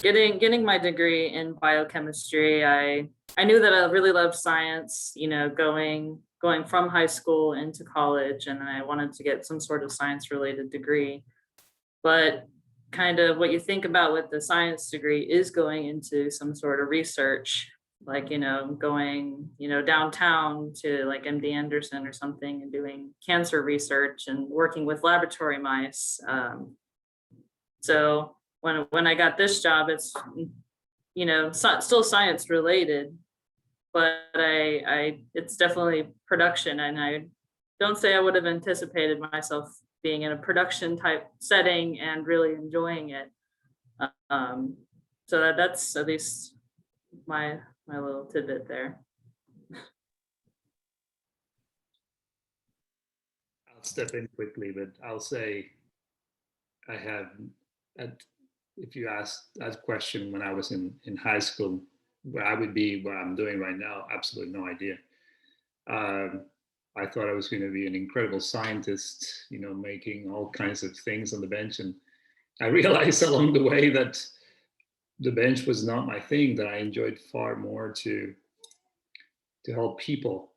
Getting my degree in biochemistry, I knew that I really loved science, you know, going from high school into college, and I wanted to get some sort of science related degree. But kind of what you think about with the science degree is going into some sort of research like, going, downtown to like MD Anderson or something and doing cancer research and working with laboratory mice. So when I got this job, it's, still science related, but it's definitely production. And I don't say I would have anticipated myself being in a production type setting and really enjoying it. So that's at least my little tidbit there. I'll step in quickly, but I'll say I have, if you asked that question when I was in high school, where I would be, what I'm doing right now, absolutely no idea. I thought I was going to be an incredible scientist, making all kinds of things on the bench. And I realized along the way that the bench was not my thing, that I enjoyed far more to help people.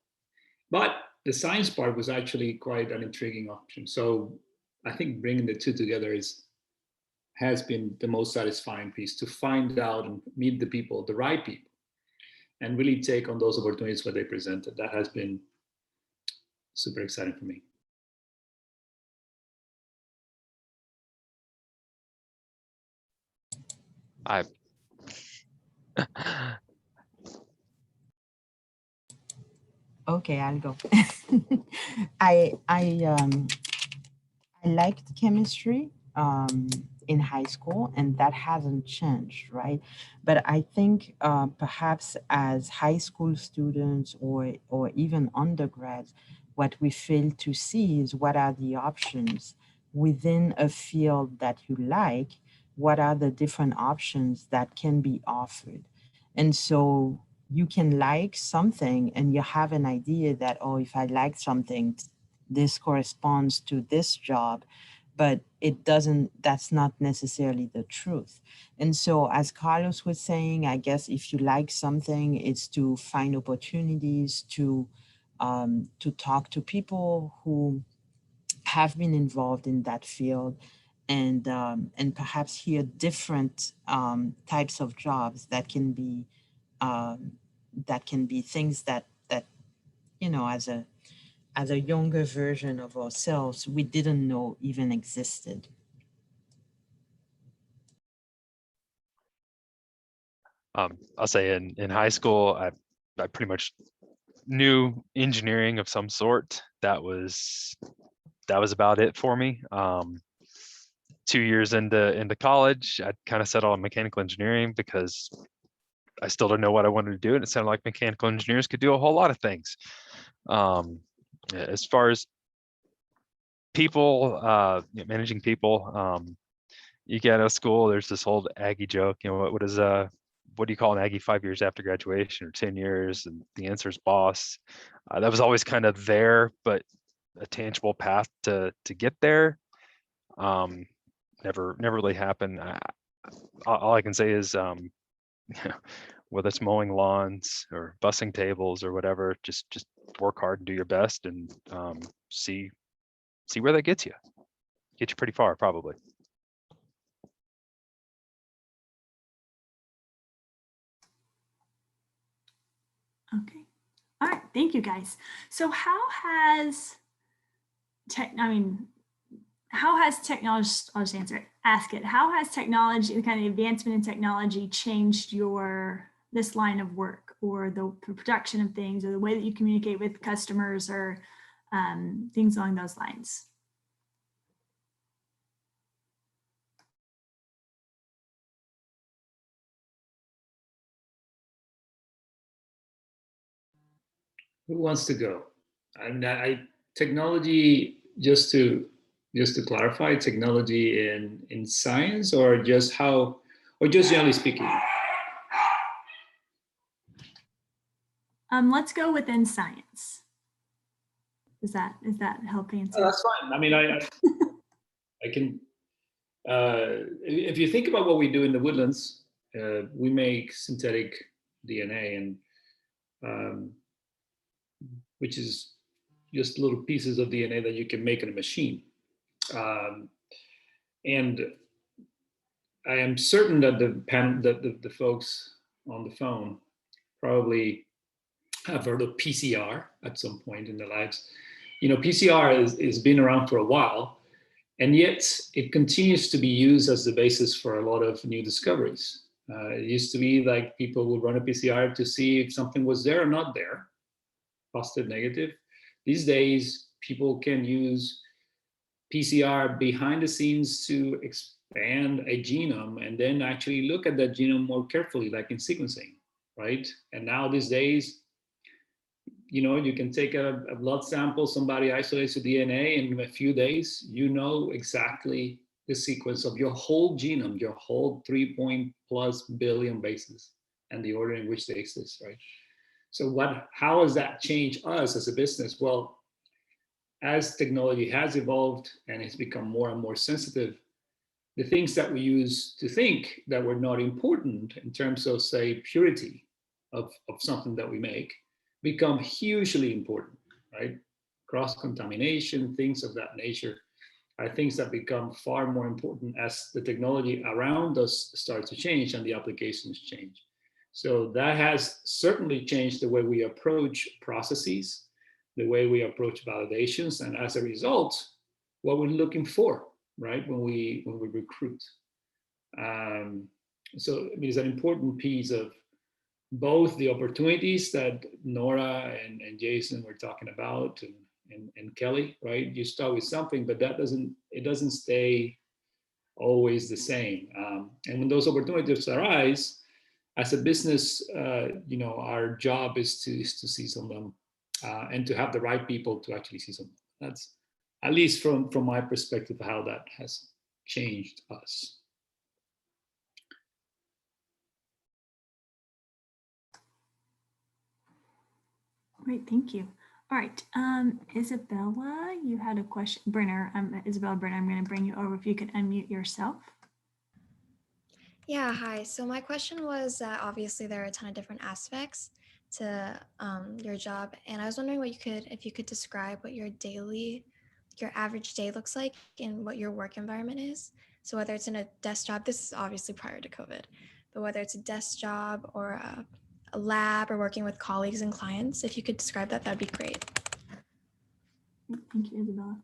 But the science part was actually quite an intriguing option. So I think bringing the two together has been the most satisfying piece, to find out and meet the people, the right people, and really take on those opportunities where they presented. That has been super exciting for me. Okay, I'll go. I liked chemistry in high school, and that hasn't changed, right? But I think perhaps as high school students or even undergrads, what we fail to see is what are the options within a field that you like. What are the different options that can be offered? And so you can like something and you have an idea that, oh, if I like something, this corresponds to this job, but it doesn't, that's not necessarily the truth. And so as Carlos was saying, I guess if you like something, it's to find opportunities to talk to people who have been involved in that field, and perhaps hear different types of jobs that can be things that as a younger version of ourselves we didn't know even existed. I'll say in high school, I pretty much knew engineering of some sort. That was about it for me. 2 years into college, I kind of settled on mechanical engineering because I still didn't know what I wanted to do, and it sounded like mechanical engineers could do a whole lot of things. As far as people, managing people, you get out of school, there's this old Aggie joke, what do you call an Aggie 5 years after graduation, or 10 years? And the answer is boss. That was always kind of there, but a tangible path to get there never really happened. All I can say is whether it's mowing lawns or bussing tables or whatever, just work hard and do your best, and see where that gets you. Get you pretty far, probably. Okay. All right. Thank you, guys. So how has technology, I'll just ask it. How has technology, the kind of advancement in technology, changed this line of work, or the production of things, or the way that you communicate with customers, or things along those lines? Who wants to go? I mean, technology, just to clarify, technology in science, or just generally speaking? Let's go within science. Is that help answer? Oh, that's fine. I mean, I can. If you think about what we do in the woodlands, we make synthetic DNA, and which is just little pieces of DNA that you can make in a machine. And I am certain that the folks on the phone probably have heard of PCR at some point in their lives. You know, PCR is been around for a while, and yet it continues to be used as the basis for a lot of new discoveries. It used to be like people would run a PCR to see if something was there or not there, positive, negative. These days, people can use PCR behind the scenes to expand a genome and then actually look at that genome more carefully, like in sequencing, right? And now these days, you know, you can take a blood sample, somebody isolates the DNA, and in a few days, you know exactly the sequence of your whole genome, your whole 3+ billion bases and the order in which they exist, right? So how has that changed us as a business? Well, as technology has evolved and it's become more and more sensitive, the things that we used to think that were not important in terms of, say, purity of something that we make, become hugely important, right? Cross-contamination, things of that nature are things that become far more important as the technology around us starts to change and the applications change. So that has certainly changed the way we approach processes, the way we approach validations, and as a result, what we're looking for, right, when we recruit. So I mean, it's an important piece of both the opportunities that Nora and Jason were talking about, and Kelly, right? You start with something, but it doesn't stay always the same. And when those opportunities arise, as a business, you know, our job is to seize on them and to have the right people to actually seize on them. That's at least from my perspective how that has changed us. Great, thank you. All right, Isabella, you had a question. Brenner, Isabella Brenner, I'm going to bring you over if you could unmute yourself. Yeah, hi. So my question was that obviously there are a ton of different aspects to your job, and I was wondering if you could describe what your average day looks like and what your work environment is. So whether it's in a desk job, this is obviously prior to COVID, but whether it's a desk job or a lab or working with colleagues and clients, if you could describe that, that'd be great. Thank you, Isabella.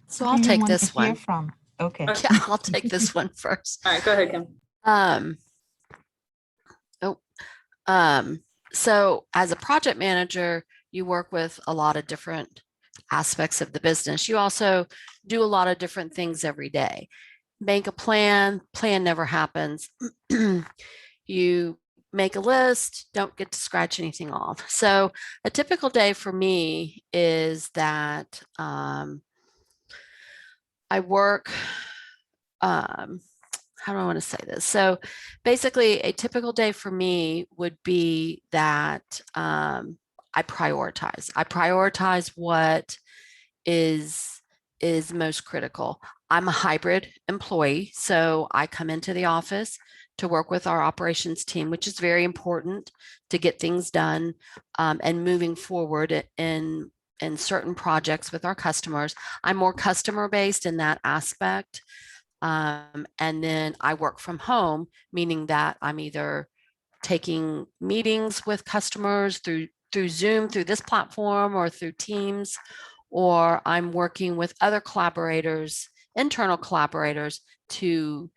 So I'll take this to hear one. from. Okay. Yeah, I'll take this one first. All right, go ahead, Kim. So as a project manager, you work with a lot of different aspects of the business. You also do a lot of different things every day. Make a plan never happens. You make a list, don't get to scratch anything off. So a typical day for me is that I work, how do I want to say this? So basically a typical day for me would be that I prioritize. I prioritize what is most critical. I'm a hybrid employee, so I come into the office to work with our operations team, which is very important to get things done and moving forward in certain projects with our customers. I'm more customer based in that aspect. And then I work from home, meaning that I'm either taking meetings with customers through Zoom, through this platform, or through Teams, or I'm working with other collaborators, internal collaborators, to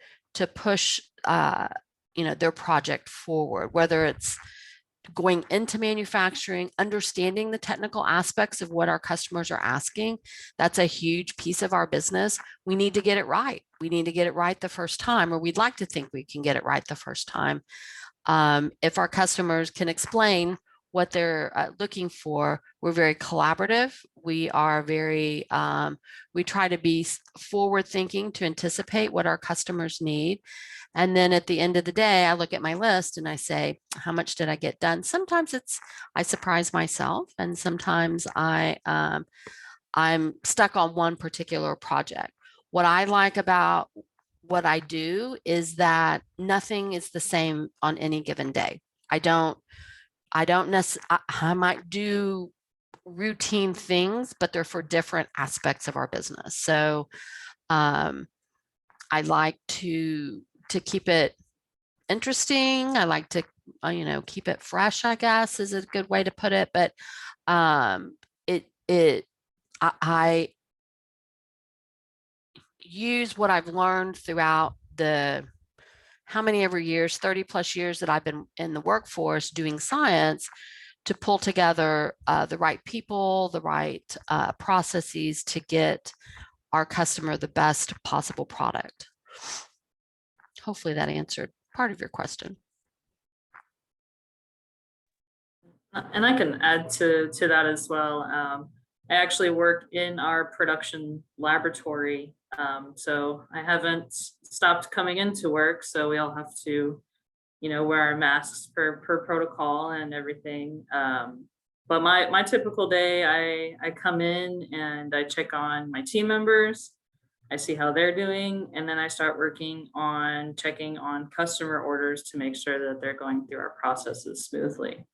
push their project forward, whether it's going into manufacturing, understanding the technical aspects of what our customers are asking. That's a huge piece of our business. We need to get it right. We need to get it right the first time, or we'd like to think we can get it right the first time. If our customers can explain what they're looking for, we're very collaborative. We are very, we try to be forward thinking to anticipate what our customers need. And then at the end of the day, I look at my list and I say, how much did I get done? Sometimes I surprise myself, and sometimes I'm stuck on one particular project. What I like about what I do is that nothing is the same on any given day. I might do routine things, but they're for different aspects of our business. So I like to keep it interesting. I like to, keep it fresh, I guess is a good way to put it. But I use what I've learned throughout the how many ever years, 30 plus years that I've been in the workforce doing science to pull together the right people, the right processes to get our customer the best possible product. Hopefully that answered part of your question. And I can add to that as well. I actually work in our production laboratory. So I haven't stopped coming into work. So we all have to, wear our masks per protocol and everything. But my typical day, I come in and I check on my team members. I see how they're doing, and then I start working on checking on customer orders to make sure that they're going through our processes smoothly.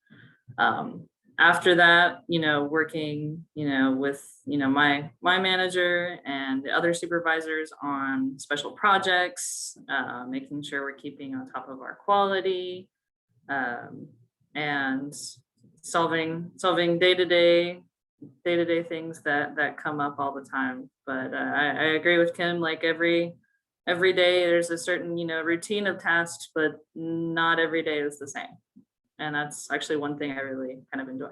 After that, working, with, my manager and the other supervisors on special projects, making sure we're keeping on top of our quality, and solving day-to-day things that come up all the time. But I agree with Kim, like every day there's a certain, routine of tasks, but not every day is the same. And that's actually one thing I really kind of enjoy.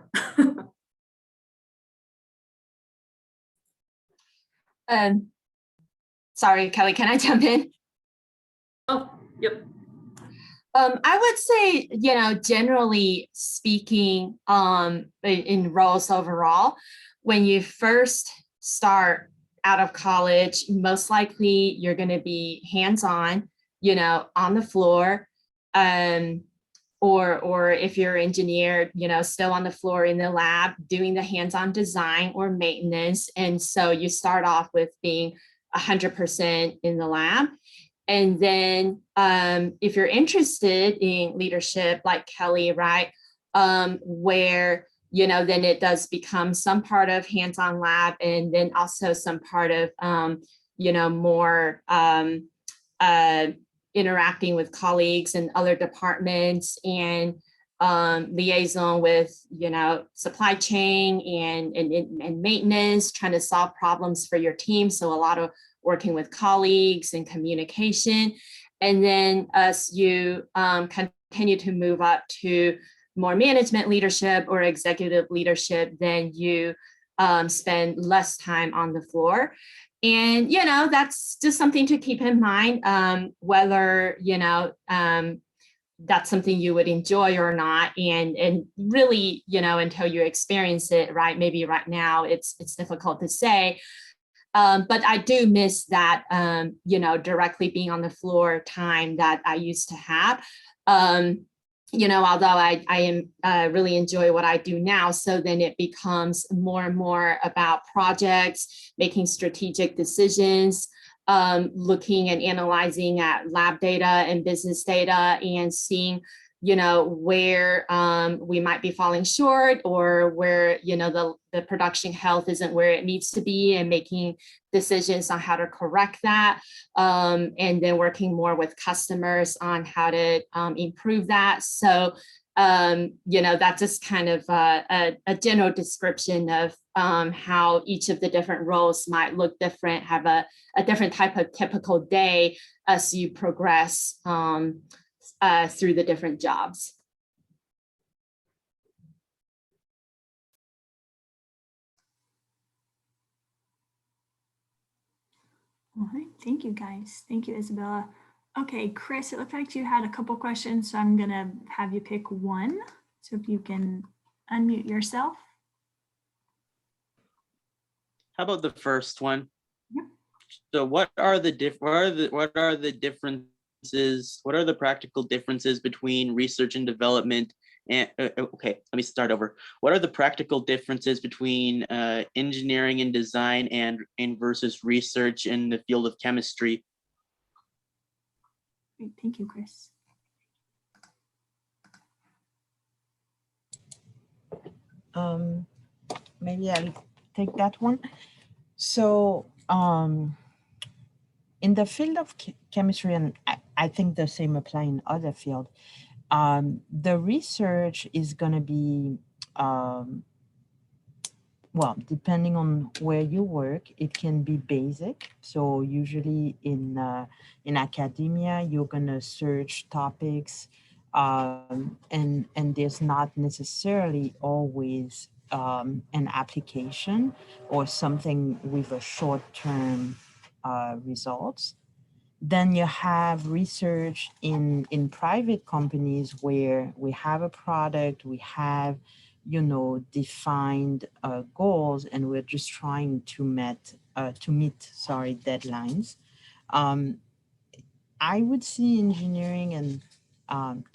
Sorry, Kelly, can I jump in? Oh, yep. I would say, generally speaking, in roles overall, when you first start out of college, most likely you're going to be hands-on, on the floor. Or if you're an engineer, still on the floor in the lab doing the hands-on design or maintenance. And so you start off with being 100% in the lab. And then if you're interested in leadership like Kelly, right, where, then it does become some part of hands-on lab and then also some part of, more interacting with colleagues and other departments and liaison with, supply chain and maintenance, trying to solve problems for your team. So a lot of working with colleagues and communication. And then as you continue to move up to more management leadership or executive leadership, then you spend less time on the floor. And, that's just something to keep in mind, whether, that's something you would enjoy or not. And really, until you experience it, right? Maybe right now it's difficult to say. But I do miss that, directly being on the floor time that I used to have. Although I am really enjoy what I do now, so then it becomes more and more about projects, making strategic decisions, looking and analyzing at lab data and business data and seeing, where we might be falling short or where, the production health isn't where it needs to be and making decisions on how to correct that. And then working more with customers on how to improve that. So, that's just kind of a general description of how each of the different roles might look different, have a different type of typical day as you progress through the different jobs. All right, thank you guys. Thank you, Isabella. Okay, Chris, it looked like you had a couple questions, so I'm gonna have you pick one. So if you can unmute yourself. How about the first one? Yep. So what are the differences? What are the practical differences between research and development? And okay, let me start over. What are the practical differences between engineering and design and versus research in the field of chemistry? Great, thank you, Chris. Maybe I'll take that one. So in the field of chemistry, and I think the same apply in other fields. The research is going to be, well, depending on where you work, it can be basic. So usually in academia, you're going to search topics, and there's not necessarily always an application or something with a short-term results. Then you have research in private companies where we have a product, we have, defined goals, and we're just trying to meet deadlines. I would see engineering, and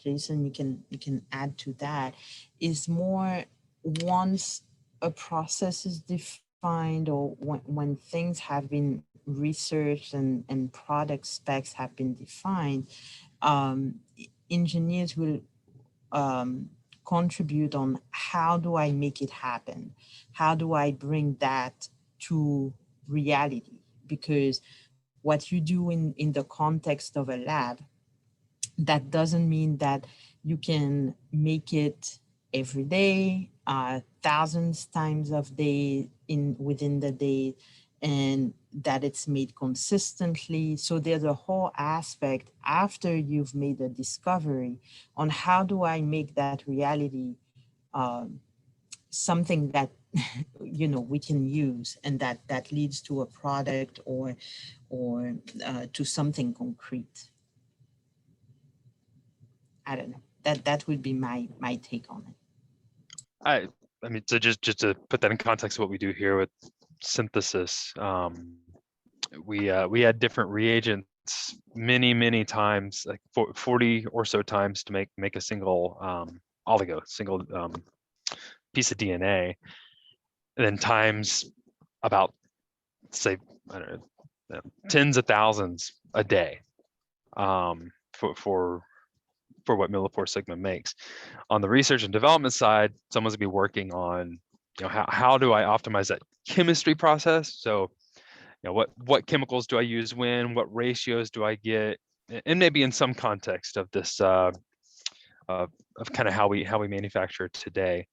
Jason, you can add to that, is more once a process is defined, or when things have been researched and product specs have been defined, engineers will contribute on how do I make it happen? How do I bring that to reality? Because what you do in the context of a lab, that doesn't mean that you can make it every day, thousands times of day within the day, and that it's made consistently. So there's a whole aspect after you've made a discovery on how do I make that reality something that we can use, and that leads to a product or to something concrete. I don't know. That would be my take on it. I mean, so just to put that in context of what we do here with synthesis, we had different reagents many times, like 40 or so times to make a single oligo, single piece of DNA, and then times about, say, I don't know, tens of thousands a day for what MilliporeSigma makes. On the research and development side, someone's gonna be working on, how do I optimize that chemistry process? So, what chemicals do I use when? What ratios do I get? And maybe in some context of this, of kind of how we manufacture today,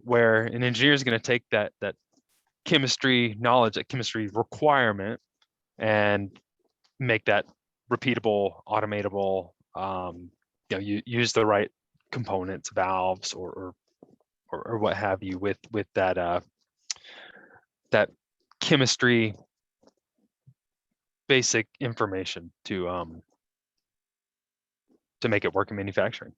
where an engineer is going to take that chemistry knowledge, that chemistry requirement, and make that repeatable, automatable. You use the right components, valves, or what have you with that that chemistry basic information to make it work in manufacturing.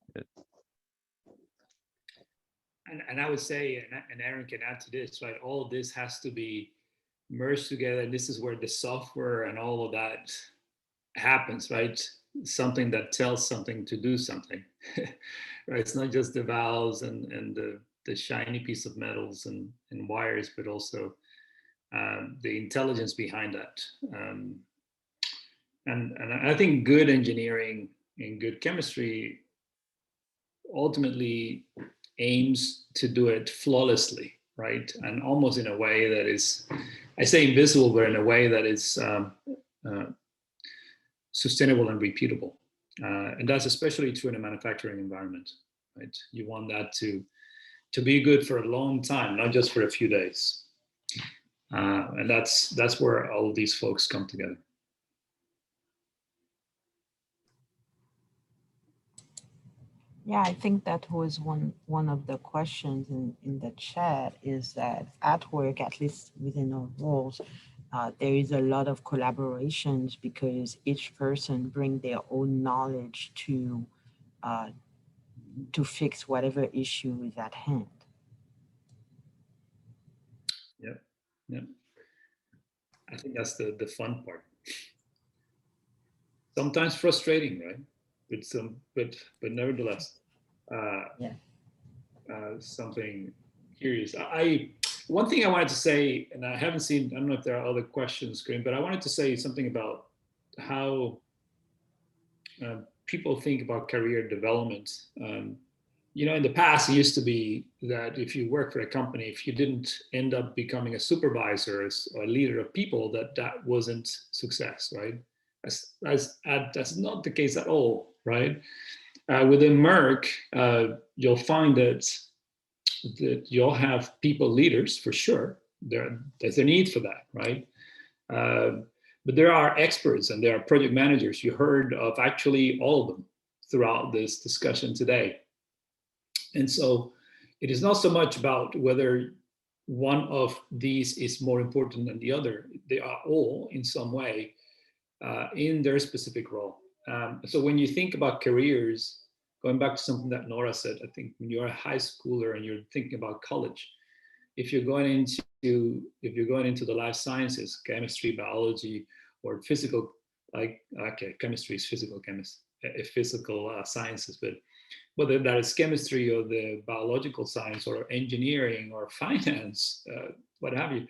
And I would say, and Aaron can add to this, right? All of this has to be merged together. And this is where the software and all of that happens, right? Something that tells something to do something, right? It's not just the valves and the shiny piece of metals and wires, but also the intelligence behind that. And I think good engineering and good chemistry ultimately aims to do it flawlessly, right? And almost in a way that is, I say invisible, but in a way that is sustainable and repeatable. And that's especially true in a manufacturing environment, right? You want that to be good for a long time, not just for a few days. And that's where all these folks come together. Yeah, I think that was one of the questions in the chat, is that at work, at least within our roles, there is a lot of collaborations because each person bring their own knowledge to fix whatever issue is at hand. Yeah. I think that's the fun part. Sometimes frustrating, right? But nevertheless, something curious. One thing I wanted to say, and I haven't seen, I don't know if there are other questions, Green, but I wanted to say something about how people think about career development. In the past, it used to be that if you work for a company, if you didn't end up becoming a supervisor or a leader of people, that wasn't success, right? That's not the case at all, right? Within Merck, you'll find that you'll have people leaders for sure. There's a need for that, right? But there are experts and there are project managers. You heard of actually all of them throughout this discussion today. And so it is not so much about whether one of these is more important than the other. They are all in some way in their specific role. So when you think about careers, going back to something that Nora said, I think when you're a high schooler and you're thinking about college, if you're going into the life sciences, chemistry, biology, or physical, like okay, chemistry is physical sciences, but whether that is chemistry or the biological science or engineering or finance, what have you,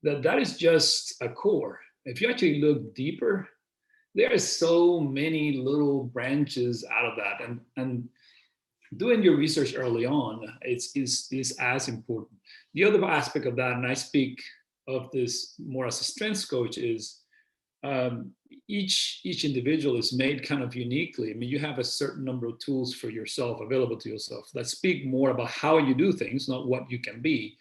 that is just a core. If you actually look deeper, there are so many little branches out of that, and doing your research early on is as important. The other aspect of that, and I speak of this more as a strengths coach, is each individual is made kind of uniquely. I mean, you have a certain number of tools for yourself available to yourself that speak more about how you do things, not what you can be.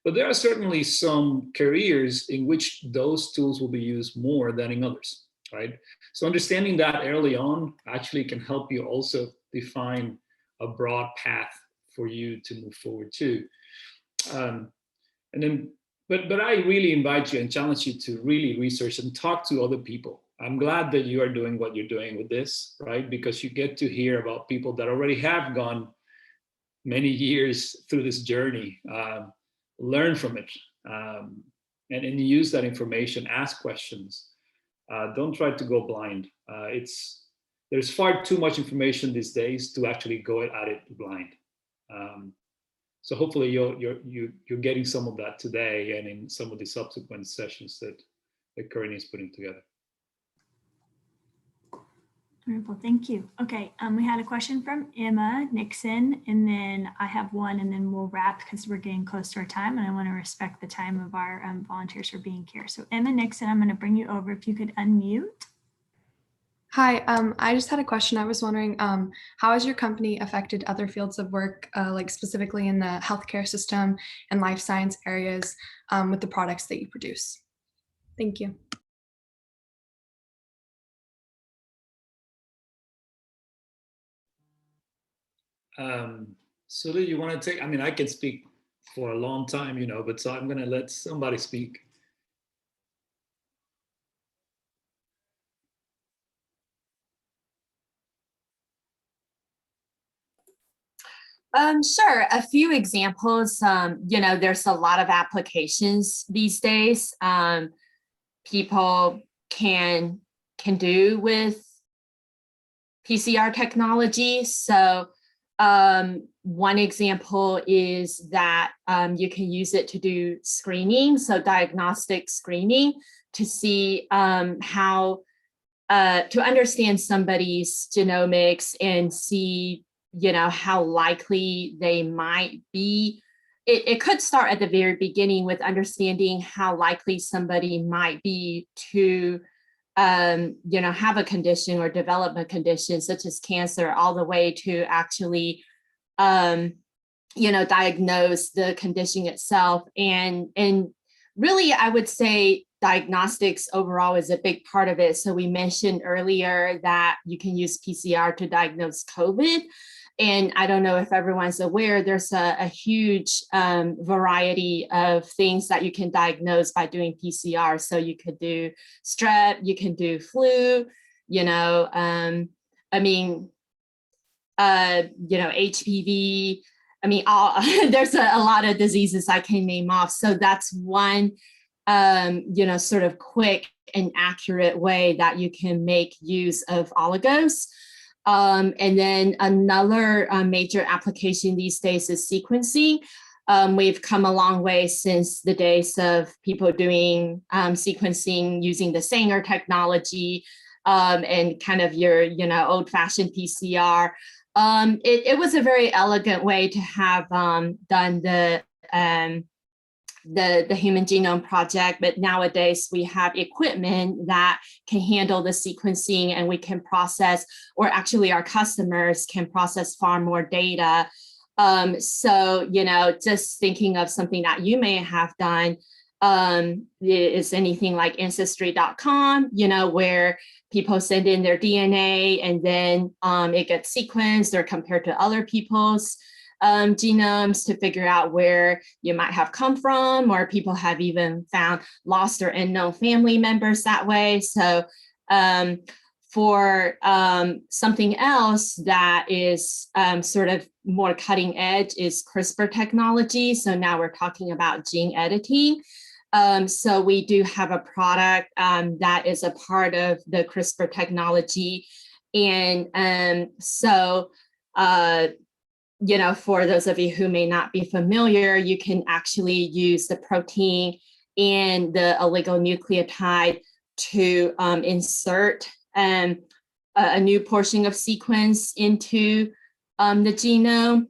But there are certainly some careers in which those tools will be used more than in others, right? So understanding that early on actually can help you also define a broad path for you to move forward to. And then, but I really invite you and challenge you to really research and talk to other people. I'm glad that you are doing what you're doing with this, right? Because you get to hear about people that already have gone many years through this journey, learn from it, and use that information, ask questions. Don't try to go blind. There's far too much information these days to actually go at it blind. So hopefully you're getting some of that today and in some of the subsequent sessions that Corinne is putting together. Wonderful, thank you. Okay, we had a question from Emma Nixon, and then I have one, and then we'll wrap because we're getting close to our time, and I want to respect the time of our volunteers for being here. So Emma Nixon, I'm going to bring you over if you could unmute. Hi, I just had a question. I was wondering, how has your company affected other fields of work, like specifically in the healthcare system and life science areas with the products that you produce? Thank you. Sulu, you want to take, I mean, I can speak for a long time, but so I'm going to let somebody speak. Sure. A few examples. There's a lot of applications these days. People can do with PCR technology. So one example is that you can use it to do screening, so diagnostic screening, to see how to understand somebody's genomics and see how likely they might be. It could start at the very beginning with understanding how likely somebody might be to have a condition or develop a condition such as cancer, all the way to actually diagnose the condition itself. And really, I would say diagnostics overall is a big part of it. So we mentioned earlier that you can use PCR to diagnose COVID. And I don't know if everyone's aware, there's a huge variety of things that you can diagnose by doing PCR. So you could do strep, you can do flu, HPV. There's a lot of diseases I can name off. So that's one, sort of quick and accurate way that you can make use of oligos. And then another major application these days is sequencing. We've come a long way since the days of people doing sequencing using the Sanger technology and kind of your, old-fashioned PCR. It was a very elegant way to have done the the Human Genome Project, but nowadays we have equipment that can handle the sequencing, and we can process, or actually our customers can process far more data. So, you know, just thinking of something that you may have done, is anything like ancestry.com, you know, where people send in their DNA and then it gets sequenced or compared to other people's genomes to figure out where you might have come from, or people have even found lost or unknown family members that way. So for something else that is sort of more cutting edge is CRISPR technology. So now we're talking about gene editing. So we do have a product that is a part of the CRISPR technology. And so, you know, for those of you who may not be familiar, you can actually use the protein and the oligonucleotide to insert a new portion of sequence into the genome.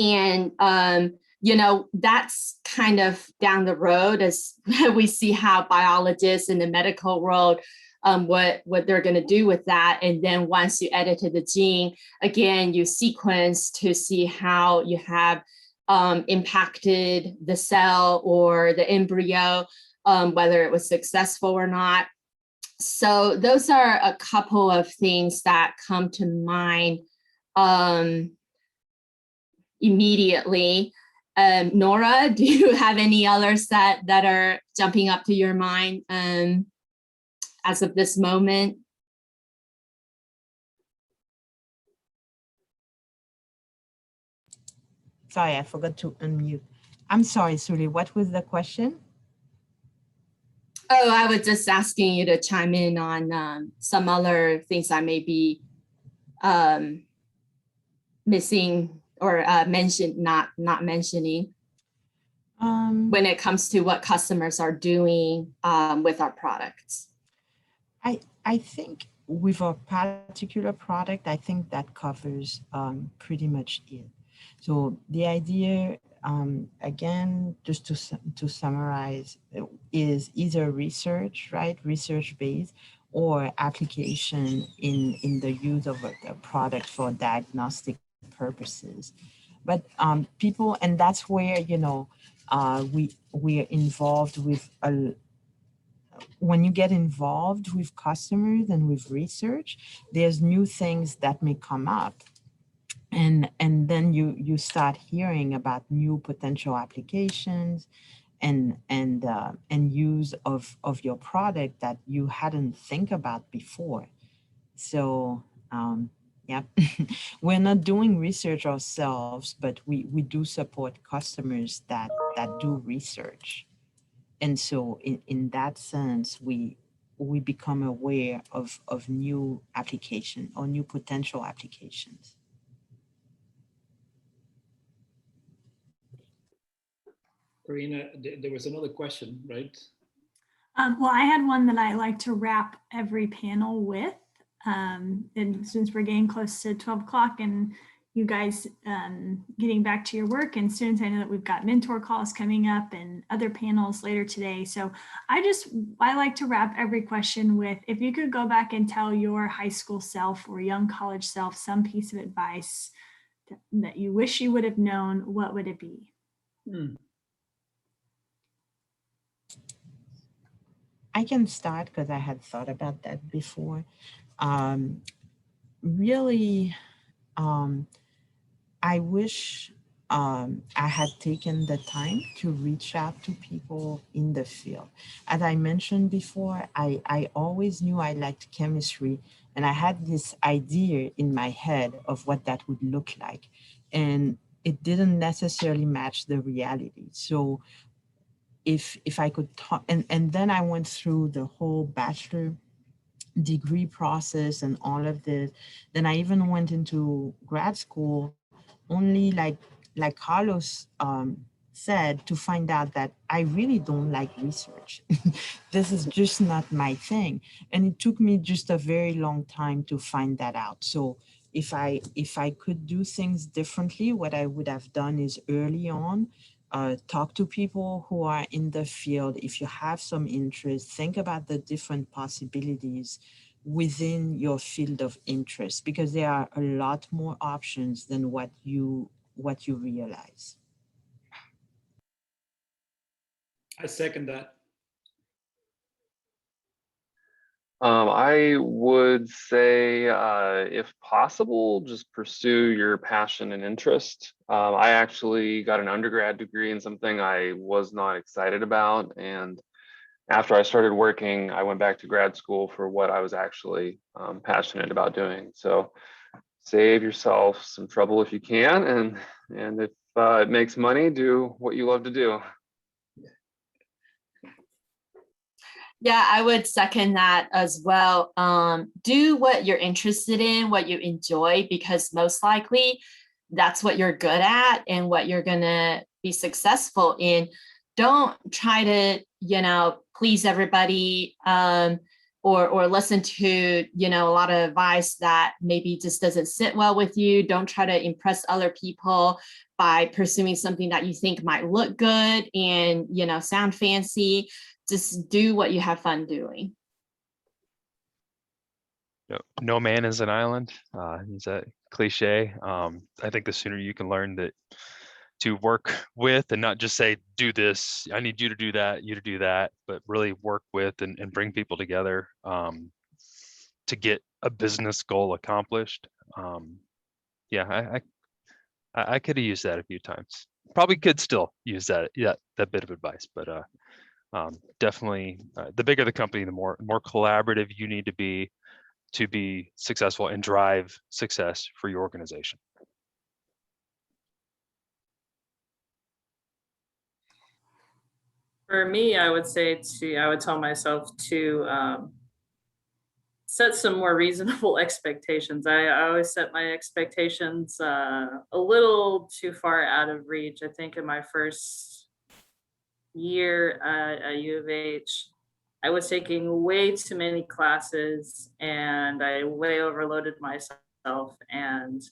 And you know, that's kind of down the road as we see how biologists in the medical world, what they're going to do with that. And then once you edited the gene, again, you sequence to see how you have impacted the cell or the embryo, whether it was successful or not. So those are a couple of things that come to mind immediately. Nora, do you have any others that are jumping up to your mind as of this moment? Sorry, I forgot to unmute. I'm sorry, Suli, what was the question? Oh, I was just asking you to chime in on some other things I may be missing or not mentioning when it comes to what customers are doing with our products. I think with a particular product, I think that covers pretty much it. So the idea, again, just to summarize, is either research, right? Research-based, or application in the use of a product for diagnostic purposes. But people, and that's where, you know, we are involved with when you get involved with customers and with research, there's new things that may come up. And then you start hearing about new potential applications and use of your product that you hadn't think about before. So yeah, we're not doing research ourselves, but we do support customers that do research. And so in that sense, we become aware of new application or new potential applications. Karina, there was another question, right? Well, I had one that I like to wrap every panel with. And since we're getting close to 12 o'clock and you guys getting back to your work, and students, I know that we've got mentor calls coming up and other panels later today. So I like to wrap every question with, if you could go back and tell your high school self or young college self some piece of advice that you wish you would have known, what would it be? I can start because I had thought about that before. Really, I wish I had taken the time to reach out to people in the field. As I mentioned before, I always knew I liked chemistry, and I had this idea in my head of what that would look like. And it didn't necessarily match the reality. So if I could talk, and then I went through the whole bachelor degree process and all of this. Then I even went into grad school only like Carlos said, to find out that I really don't like research. This is just not my thing. And it took me just a very long time to find that out. So if I could do things differently, what I would have done is early on, talk to people who are in the field. If you have some interest, think about the different possibilities within your field of interest, because there are a lot more options than what you realize. I second that. I would say, if possible, just pursue your passion and interest. I actually got an undergrad degree in something I was not excited about. And after I started working, I went back to grad school for what I was actually passionate about doing. So save yourself some trouble if you can. And if it makes money, do what you love to do. Yeah, I would second that as well. Do what you're interested in, what you enjoy, because most likely that's what you're good at and what you're gonna be successful in. Don't try to, please everybody, or listen to, a lot of advice that maybe just doesn't sit well with you. Don't try to impress other people by pursuing something that you think might look good and, sound fancy. Just do what you have fun doing. No man is an island. Is that cliche? I think the sooner you can learn that to work with and not just say, do this, I need you to do that, you to do that, but really work with and bring people together to get a business goal accomplished. Yeah, I could have used that a few times. Probably could still use that bit of advice, but definitely the bigger the company, the more collaborative you need to be successful and drive success for your organization. For me, I would tell myself to set some more reasonable expectations. I always set my expectations a little too far out of reach. I think in my first year at U of H, I was taking way too many classes and I way overloaded myself. And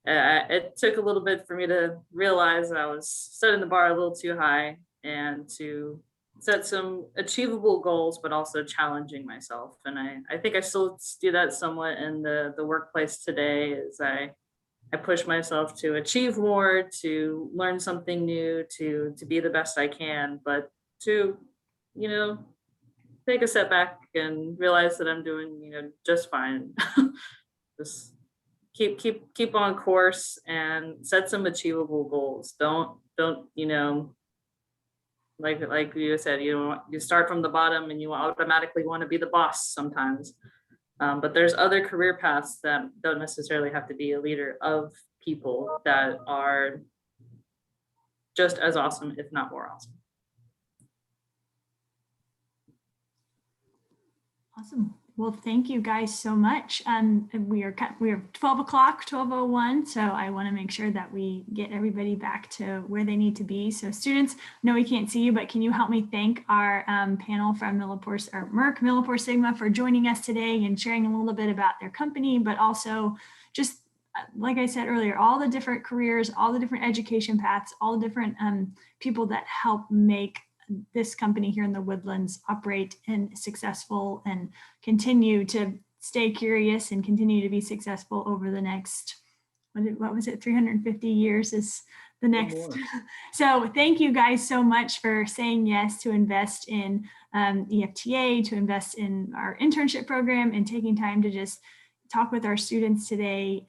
it took a little bit for me to realize that I was setting the bar a little too high and to set some achievable goals, but also challenging myself. And I think I still do that somewhat in the workplace today, as I push myself to achieve more, to learn something new, to be the best I can, but to, take a step back and realize that I'm doing, just fine. Just keep on course and set some achievable goals. Don't, like you said, you start from the bottom and you automatically want to be the boss sometimes. But there's other career paths that don't necessarily have to be a leader of people that are just as awesome, if not more awesome. Awesome. Well, thank you guys so much. We are 12 o'clock, 12:01. So I want to make sure that we get everybody back to where they need to be. So students, no, we can't see you, but can you help me thank our panel from MilliporeSigma for joining us today and sharing a little bit about their company, but also just like I said earlier, all the different careers, all the different education paths, all the different people that help make this company here in the Woodlands operate and successful and continue to stay curious and continue to be successful over the next, what was it, 350 years is the next. So thank you guys so much for saying yes to invest in EfTA, to invest in our internship program and taking time to just talk with our students today.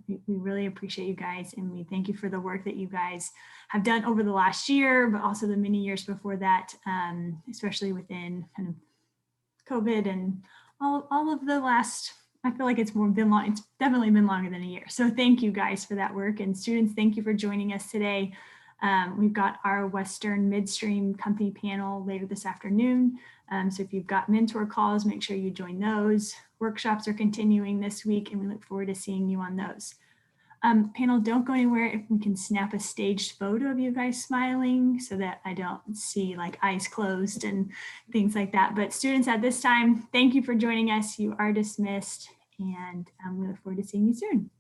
We really appreciate you guys, and we thank you for the work that you guys have done over the last year, but also the many years before that, especially within kind of COVID and all of the last, I feel like it's been long, it's definitely been longer than a year. So thank you guys for that work, and students, thank you for joining us today. We've got our Western Midstream Company panel later this afternoon. So if you've got mentor calls, make sure you join those. Workshops are continuing this week, and we look forward to seeing you on those. Panel, don't go anywhere. If we can snap a staged photo of you guys smiling so that I don't see like eyes closed and things like that. But students, at this time, thank you for joining us. You are dismissed, and we look forward to seeing you soon.